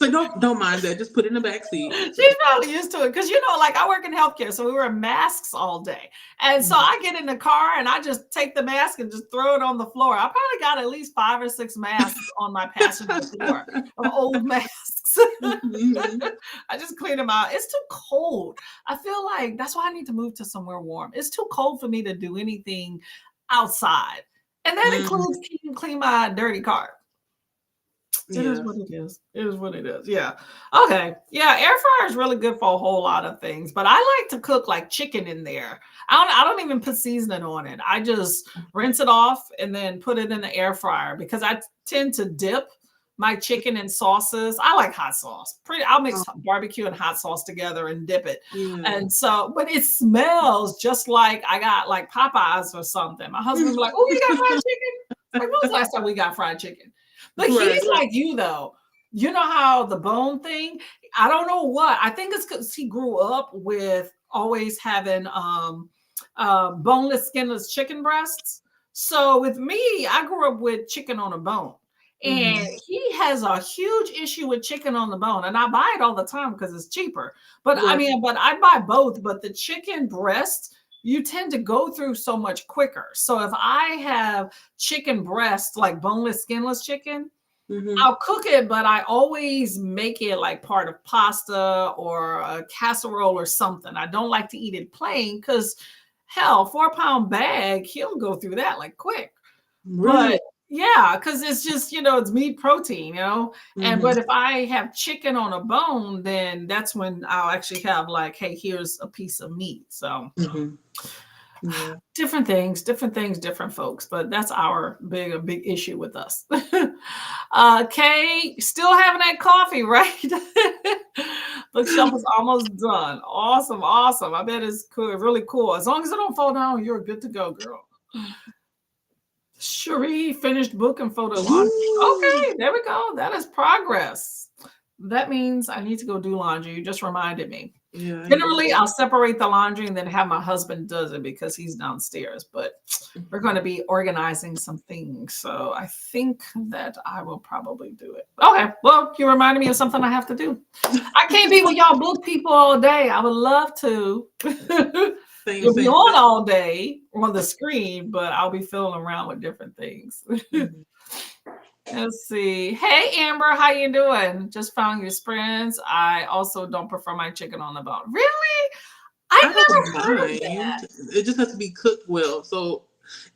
So don't mind that. Just put it in the back seat. She's probably used to it because like I work in healthcare, so we wear masks all day, and so I get in the car and I just take the mask and just throw it on the floor. I probably got at least 5 or 6 masks on my passenger floor of old masks. Mm-hmm. I just clean them out. It's too cold. I feel like that's why I need to move to somewhere warm. It's too cold for me to do anything outside, and that includes clean my dirty car. It is what it is. It is what it is. Yeah. Okay. Yeah. Air fryer is really good for a whole lot of things, but I like to cook like chicken in there. I don't even put seasoning on it. I just rinse it off and then put it in the air fryer because I tend to dip my chicken in sauces. I like hot sauce. I'll mix barbecue and hot sauce together and dip it. Yeah. And so, but it smells just like I got like Popeyes or something. My husband's like, "Oh, you got fried chicken?" Like, when was the last time we got fried chicken? But he's like you though. You know how the bone thing, I don't know what. I think it's because he grew up with always having boneless, skinless chicken breasts. So with me, I grew up with chicken on a bone. And he has a huge issue with chicken on the bone. And I buy it all the time because it's cheaper. But but I buy both. But the chicken breast, you tend to go through so much quicker. So if I have chicken breast, like boneless, skinless chicken, I'll cook it, but I always make it like part of pasta or a casserole or something. I don't like to eat it plain because hell, 4-pound bag, he'll go through that like quick. Really? But yeah, because it's just, it's meat protein, and but if I have chicken on a bone, then that's when I'll actually have like, hey, here's a piece of meat. So different things, different folks, but that's our big issue with us. Kay, still having that coffee, right? Bookshelf is almost done. Awesome. I bet it's cool, really cool. As long as it don't fall down, you're good to go, girl. Cherie finished book and photo laundry. Okay, there we go. That is progress. That means I need to go do laundry. You just reminded me. Yeah. Generally, I'll separate the laundry and then have my husband does it because he's downstairs. But we're going to be organizing some things. So I think that I will probably do it. Okay. Well, you reminded me of something I have to do. I can't be with y'all book people all day. I would love to. You'll be on all day on the screen, but I'll be fiddling around with different things. Let's see. Hey, Amber, how you doing? Just found your sprints. I also don't prefer my chicken on the bone. Really? I've never heard of that. It just has to be cooked well. So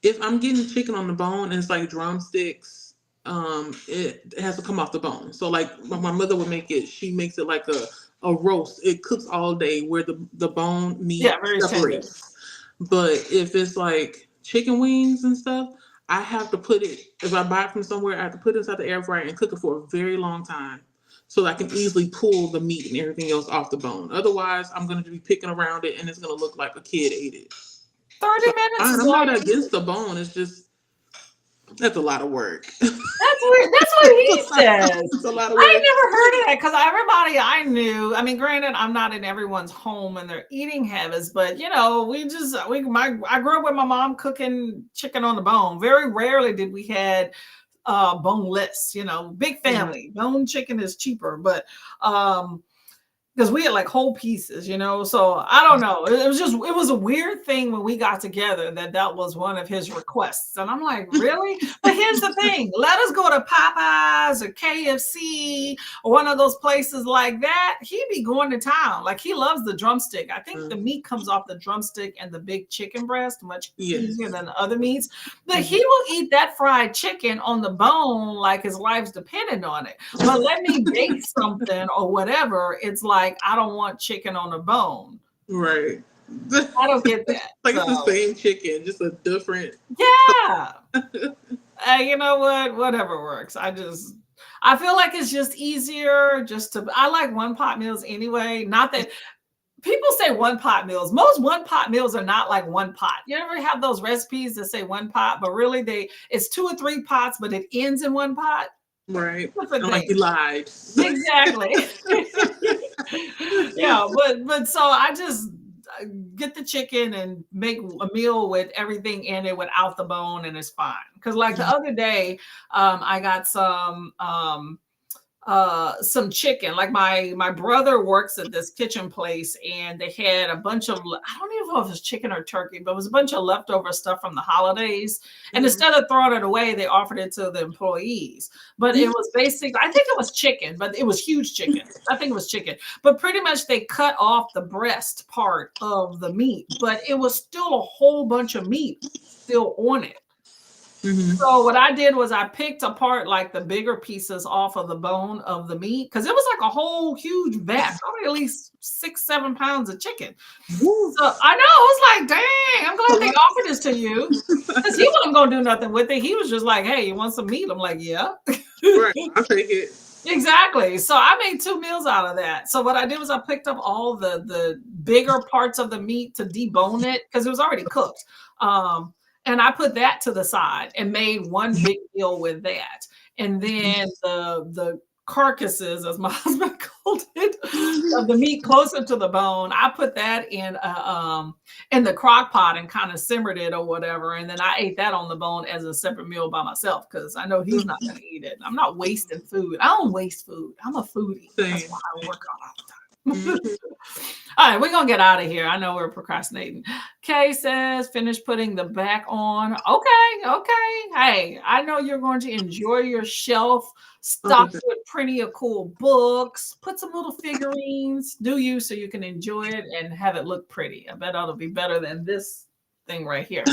if I'm getting chicken on the bone and it's like drumsticks, it has to come off the bone. So like my mother would make it, she makes it like a roast. It cooks all day where the bone meat separates. But if it's like chicken wings and stuff, I have to put it, if I buy it from somewhere, I have to put it inside the air fryer and cook it for a very long time so that I can easily pull the meat and everything else off the bone. Otherwise, I'm going to be picking around it and it's going to look like a kid ate it. 30 minutes. I'm not against the bone. It's just, That's a lot of work. That's weird. That's what he says. It's a lot of I work. ain't never heard of that because everybody I knew, I mean, granted, I'm not in everyone's home and their eating habits, but you know, I grew up with my mom cooking chicken on the bone. Very rarely did we had boneless, you know, big family. Bone chicken is cheaper, but because we had like whole pieces, you know. So I don't know. It was a weird thing when we got together that was one of his requests. And I'm like, really? But here's the thing. Let us go to Popeyes or KFC or one of those places like that. He'd be going to town. Like he loves the drumstick. I think the meat comes off the drumstick and the big chicken breast much easier than the other meats. But he will eat that fried chicken on the bone like his life's dependent on it. But let me bake something or whatever. It's like, I don't want chicken on a bone. Right. I don't get that. Like it's the same chicken, just a different. Yeah. You know what? Whatever works. I feel like it's just easier I like one pot meals anyway. Not that people say one pot meals. Most one pot meals are not like one pot. You ever have those recipes that say one pot, but really it's 2 or 3 pots, but it ends in one pot? Right. Like you lied. Exactly. Yeah, but so I just get the chicken and make a meal with everything in it without the bone, and it's fine. Because like the other day, I got some chicken. Like my brother works at this kitchen place and they had a bunch of, I don't even know if it was chicken or turkey, but it was a bunch of leftover stuff from the holidays. And instead of throwing it away, they offered it to the employees. But it was basic, I think it was chicken, but it was huge chicken. I think it was chicken. But pretty much they cut off the breast part of the meat, but it was still a whole bunch of meat still on it. So what I did was I picked apart like the bigger pieces off of the bone of the meat, because it was like a whole huge vat, probably at least 6-7 pounds of chicken. So I know, I was like, dang, I'm glad they offered this to you, because he wasn't gonna do nothing with it. He was just like, hey, you want some meat? I'm like, yeah. Right, I'll take it. Exactly. So I made 2 meals out of that. So what I did was I picked up all the bigger parts of the meat to debone it, because it was already cooked. And I put that to the side and made one big meal with that. And then the carcasses, as my husband called it, of the meat closer to the bone, I put that in the crock pot and kind of simmered it or whatever. And then I ate that on the bone as a separate meal by myself, because I know he's not going to eat it. I'm not wasting food. I don't waste food. I'm a foodie. That's why I work on all the time. All right, we're gonna get out of here. I know we're procrastinating. Kay says, finish putting the back on. Okay. Hey, I know you're going to enjoy your shelf stocked with plenty of cool books. Put some little figurines, do you, so you can enjoy it and have it look pretty. I bet it'll be better than this thing right here.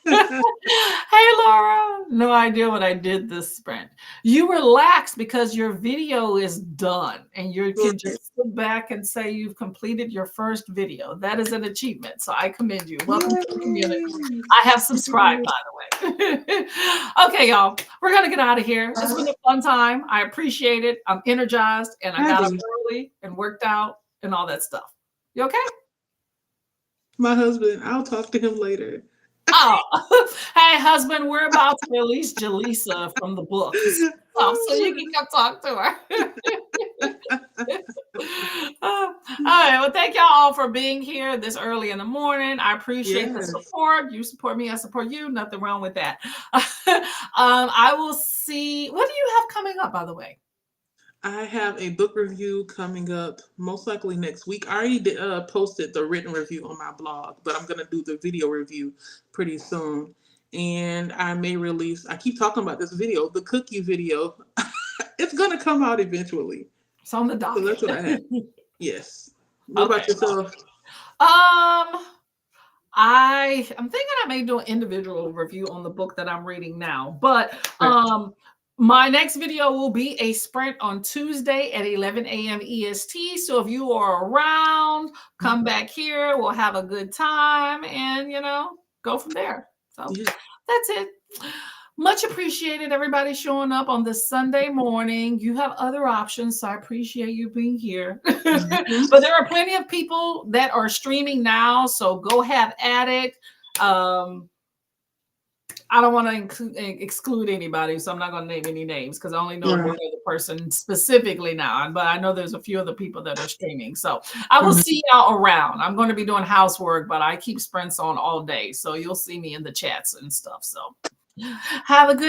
Hey, Laura, no idea what I did this sprint. You relax because your video is done and you can just sit back and say you've completed your first video. That is an achievement. So I commend you. Welcome to the community. I have subscribed, by the way. Okay, y'all, we're going to get out of here. It's been a fun time. I appreciate it. I'm energized and I got up early and worked out and all that stuff. You okay? My husband, I'll talk to him later. Oh, hey, husband, we're about to release Jaleesa from the books. So you can come talk to her. All right. Well, thank y'all all for being here this early in the morning. I appreciate the support. You support me, I support you. Nothing wrong with that. I will see. What do you have coming up, by the way? I have a book review coming up most likely next week. I already posted the written review on my blog, but I'm going to do the video review pretty soon. And I may release, I keep talking about this video, the cookie video. It's going to come out eventually. It's on the docket. So that's what I have. Yes. What about yourself? I'm thinking I may do an individual review on the book that I'm reading now, but my next video will be a sprint on Tuesday at 11 a.m. EST. So if you are around, come back here. We'll have a good time and, go from there. So that's it. Much appreciated, everybody showing up on this Sunday morning. You have other options, so I appreciate you being here. But there are plenty of people that are streaming now, so go have at it. I don't want to exclude anybody, so I'm not going to name any names because I only know one other person specifically now. But I know there's a few other people that are streaming. So I will see y'all around. I'm going to be doing housework, but I keep sprints on all day. So you'll see me in the chats and stuff. So have a good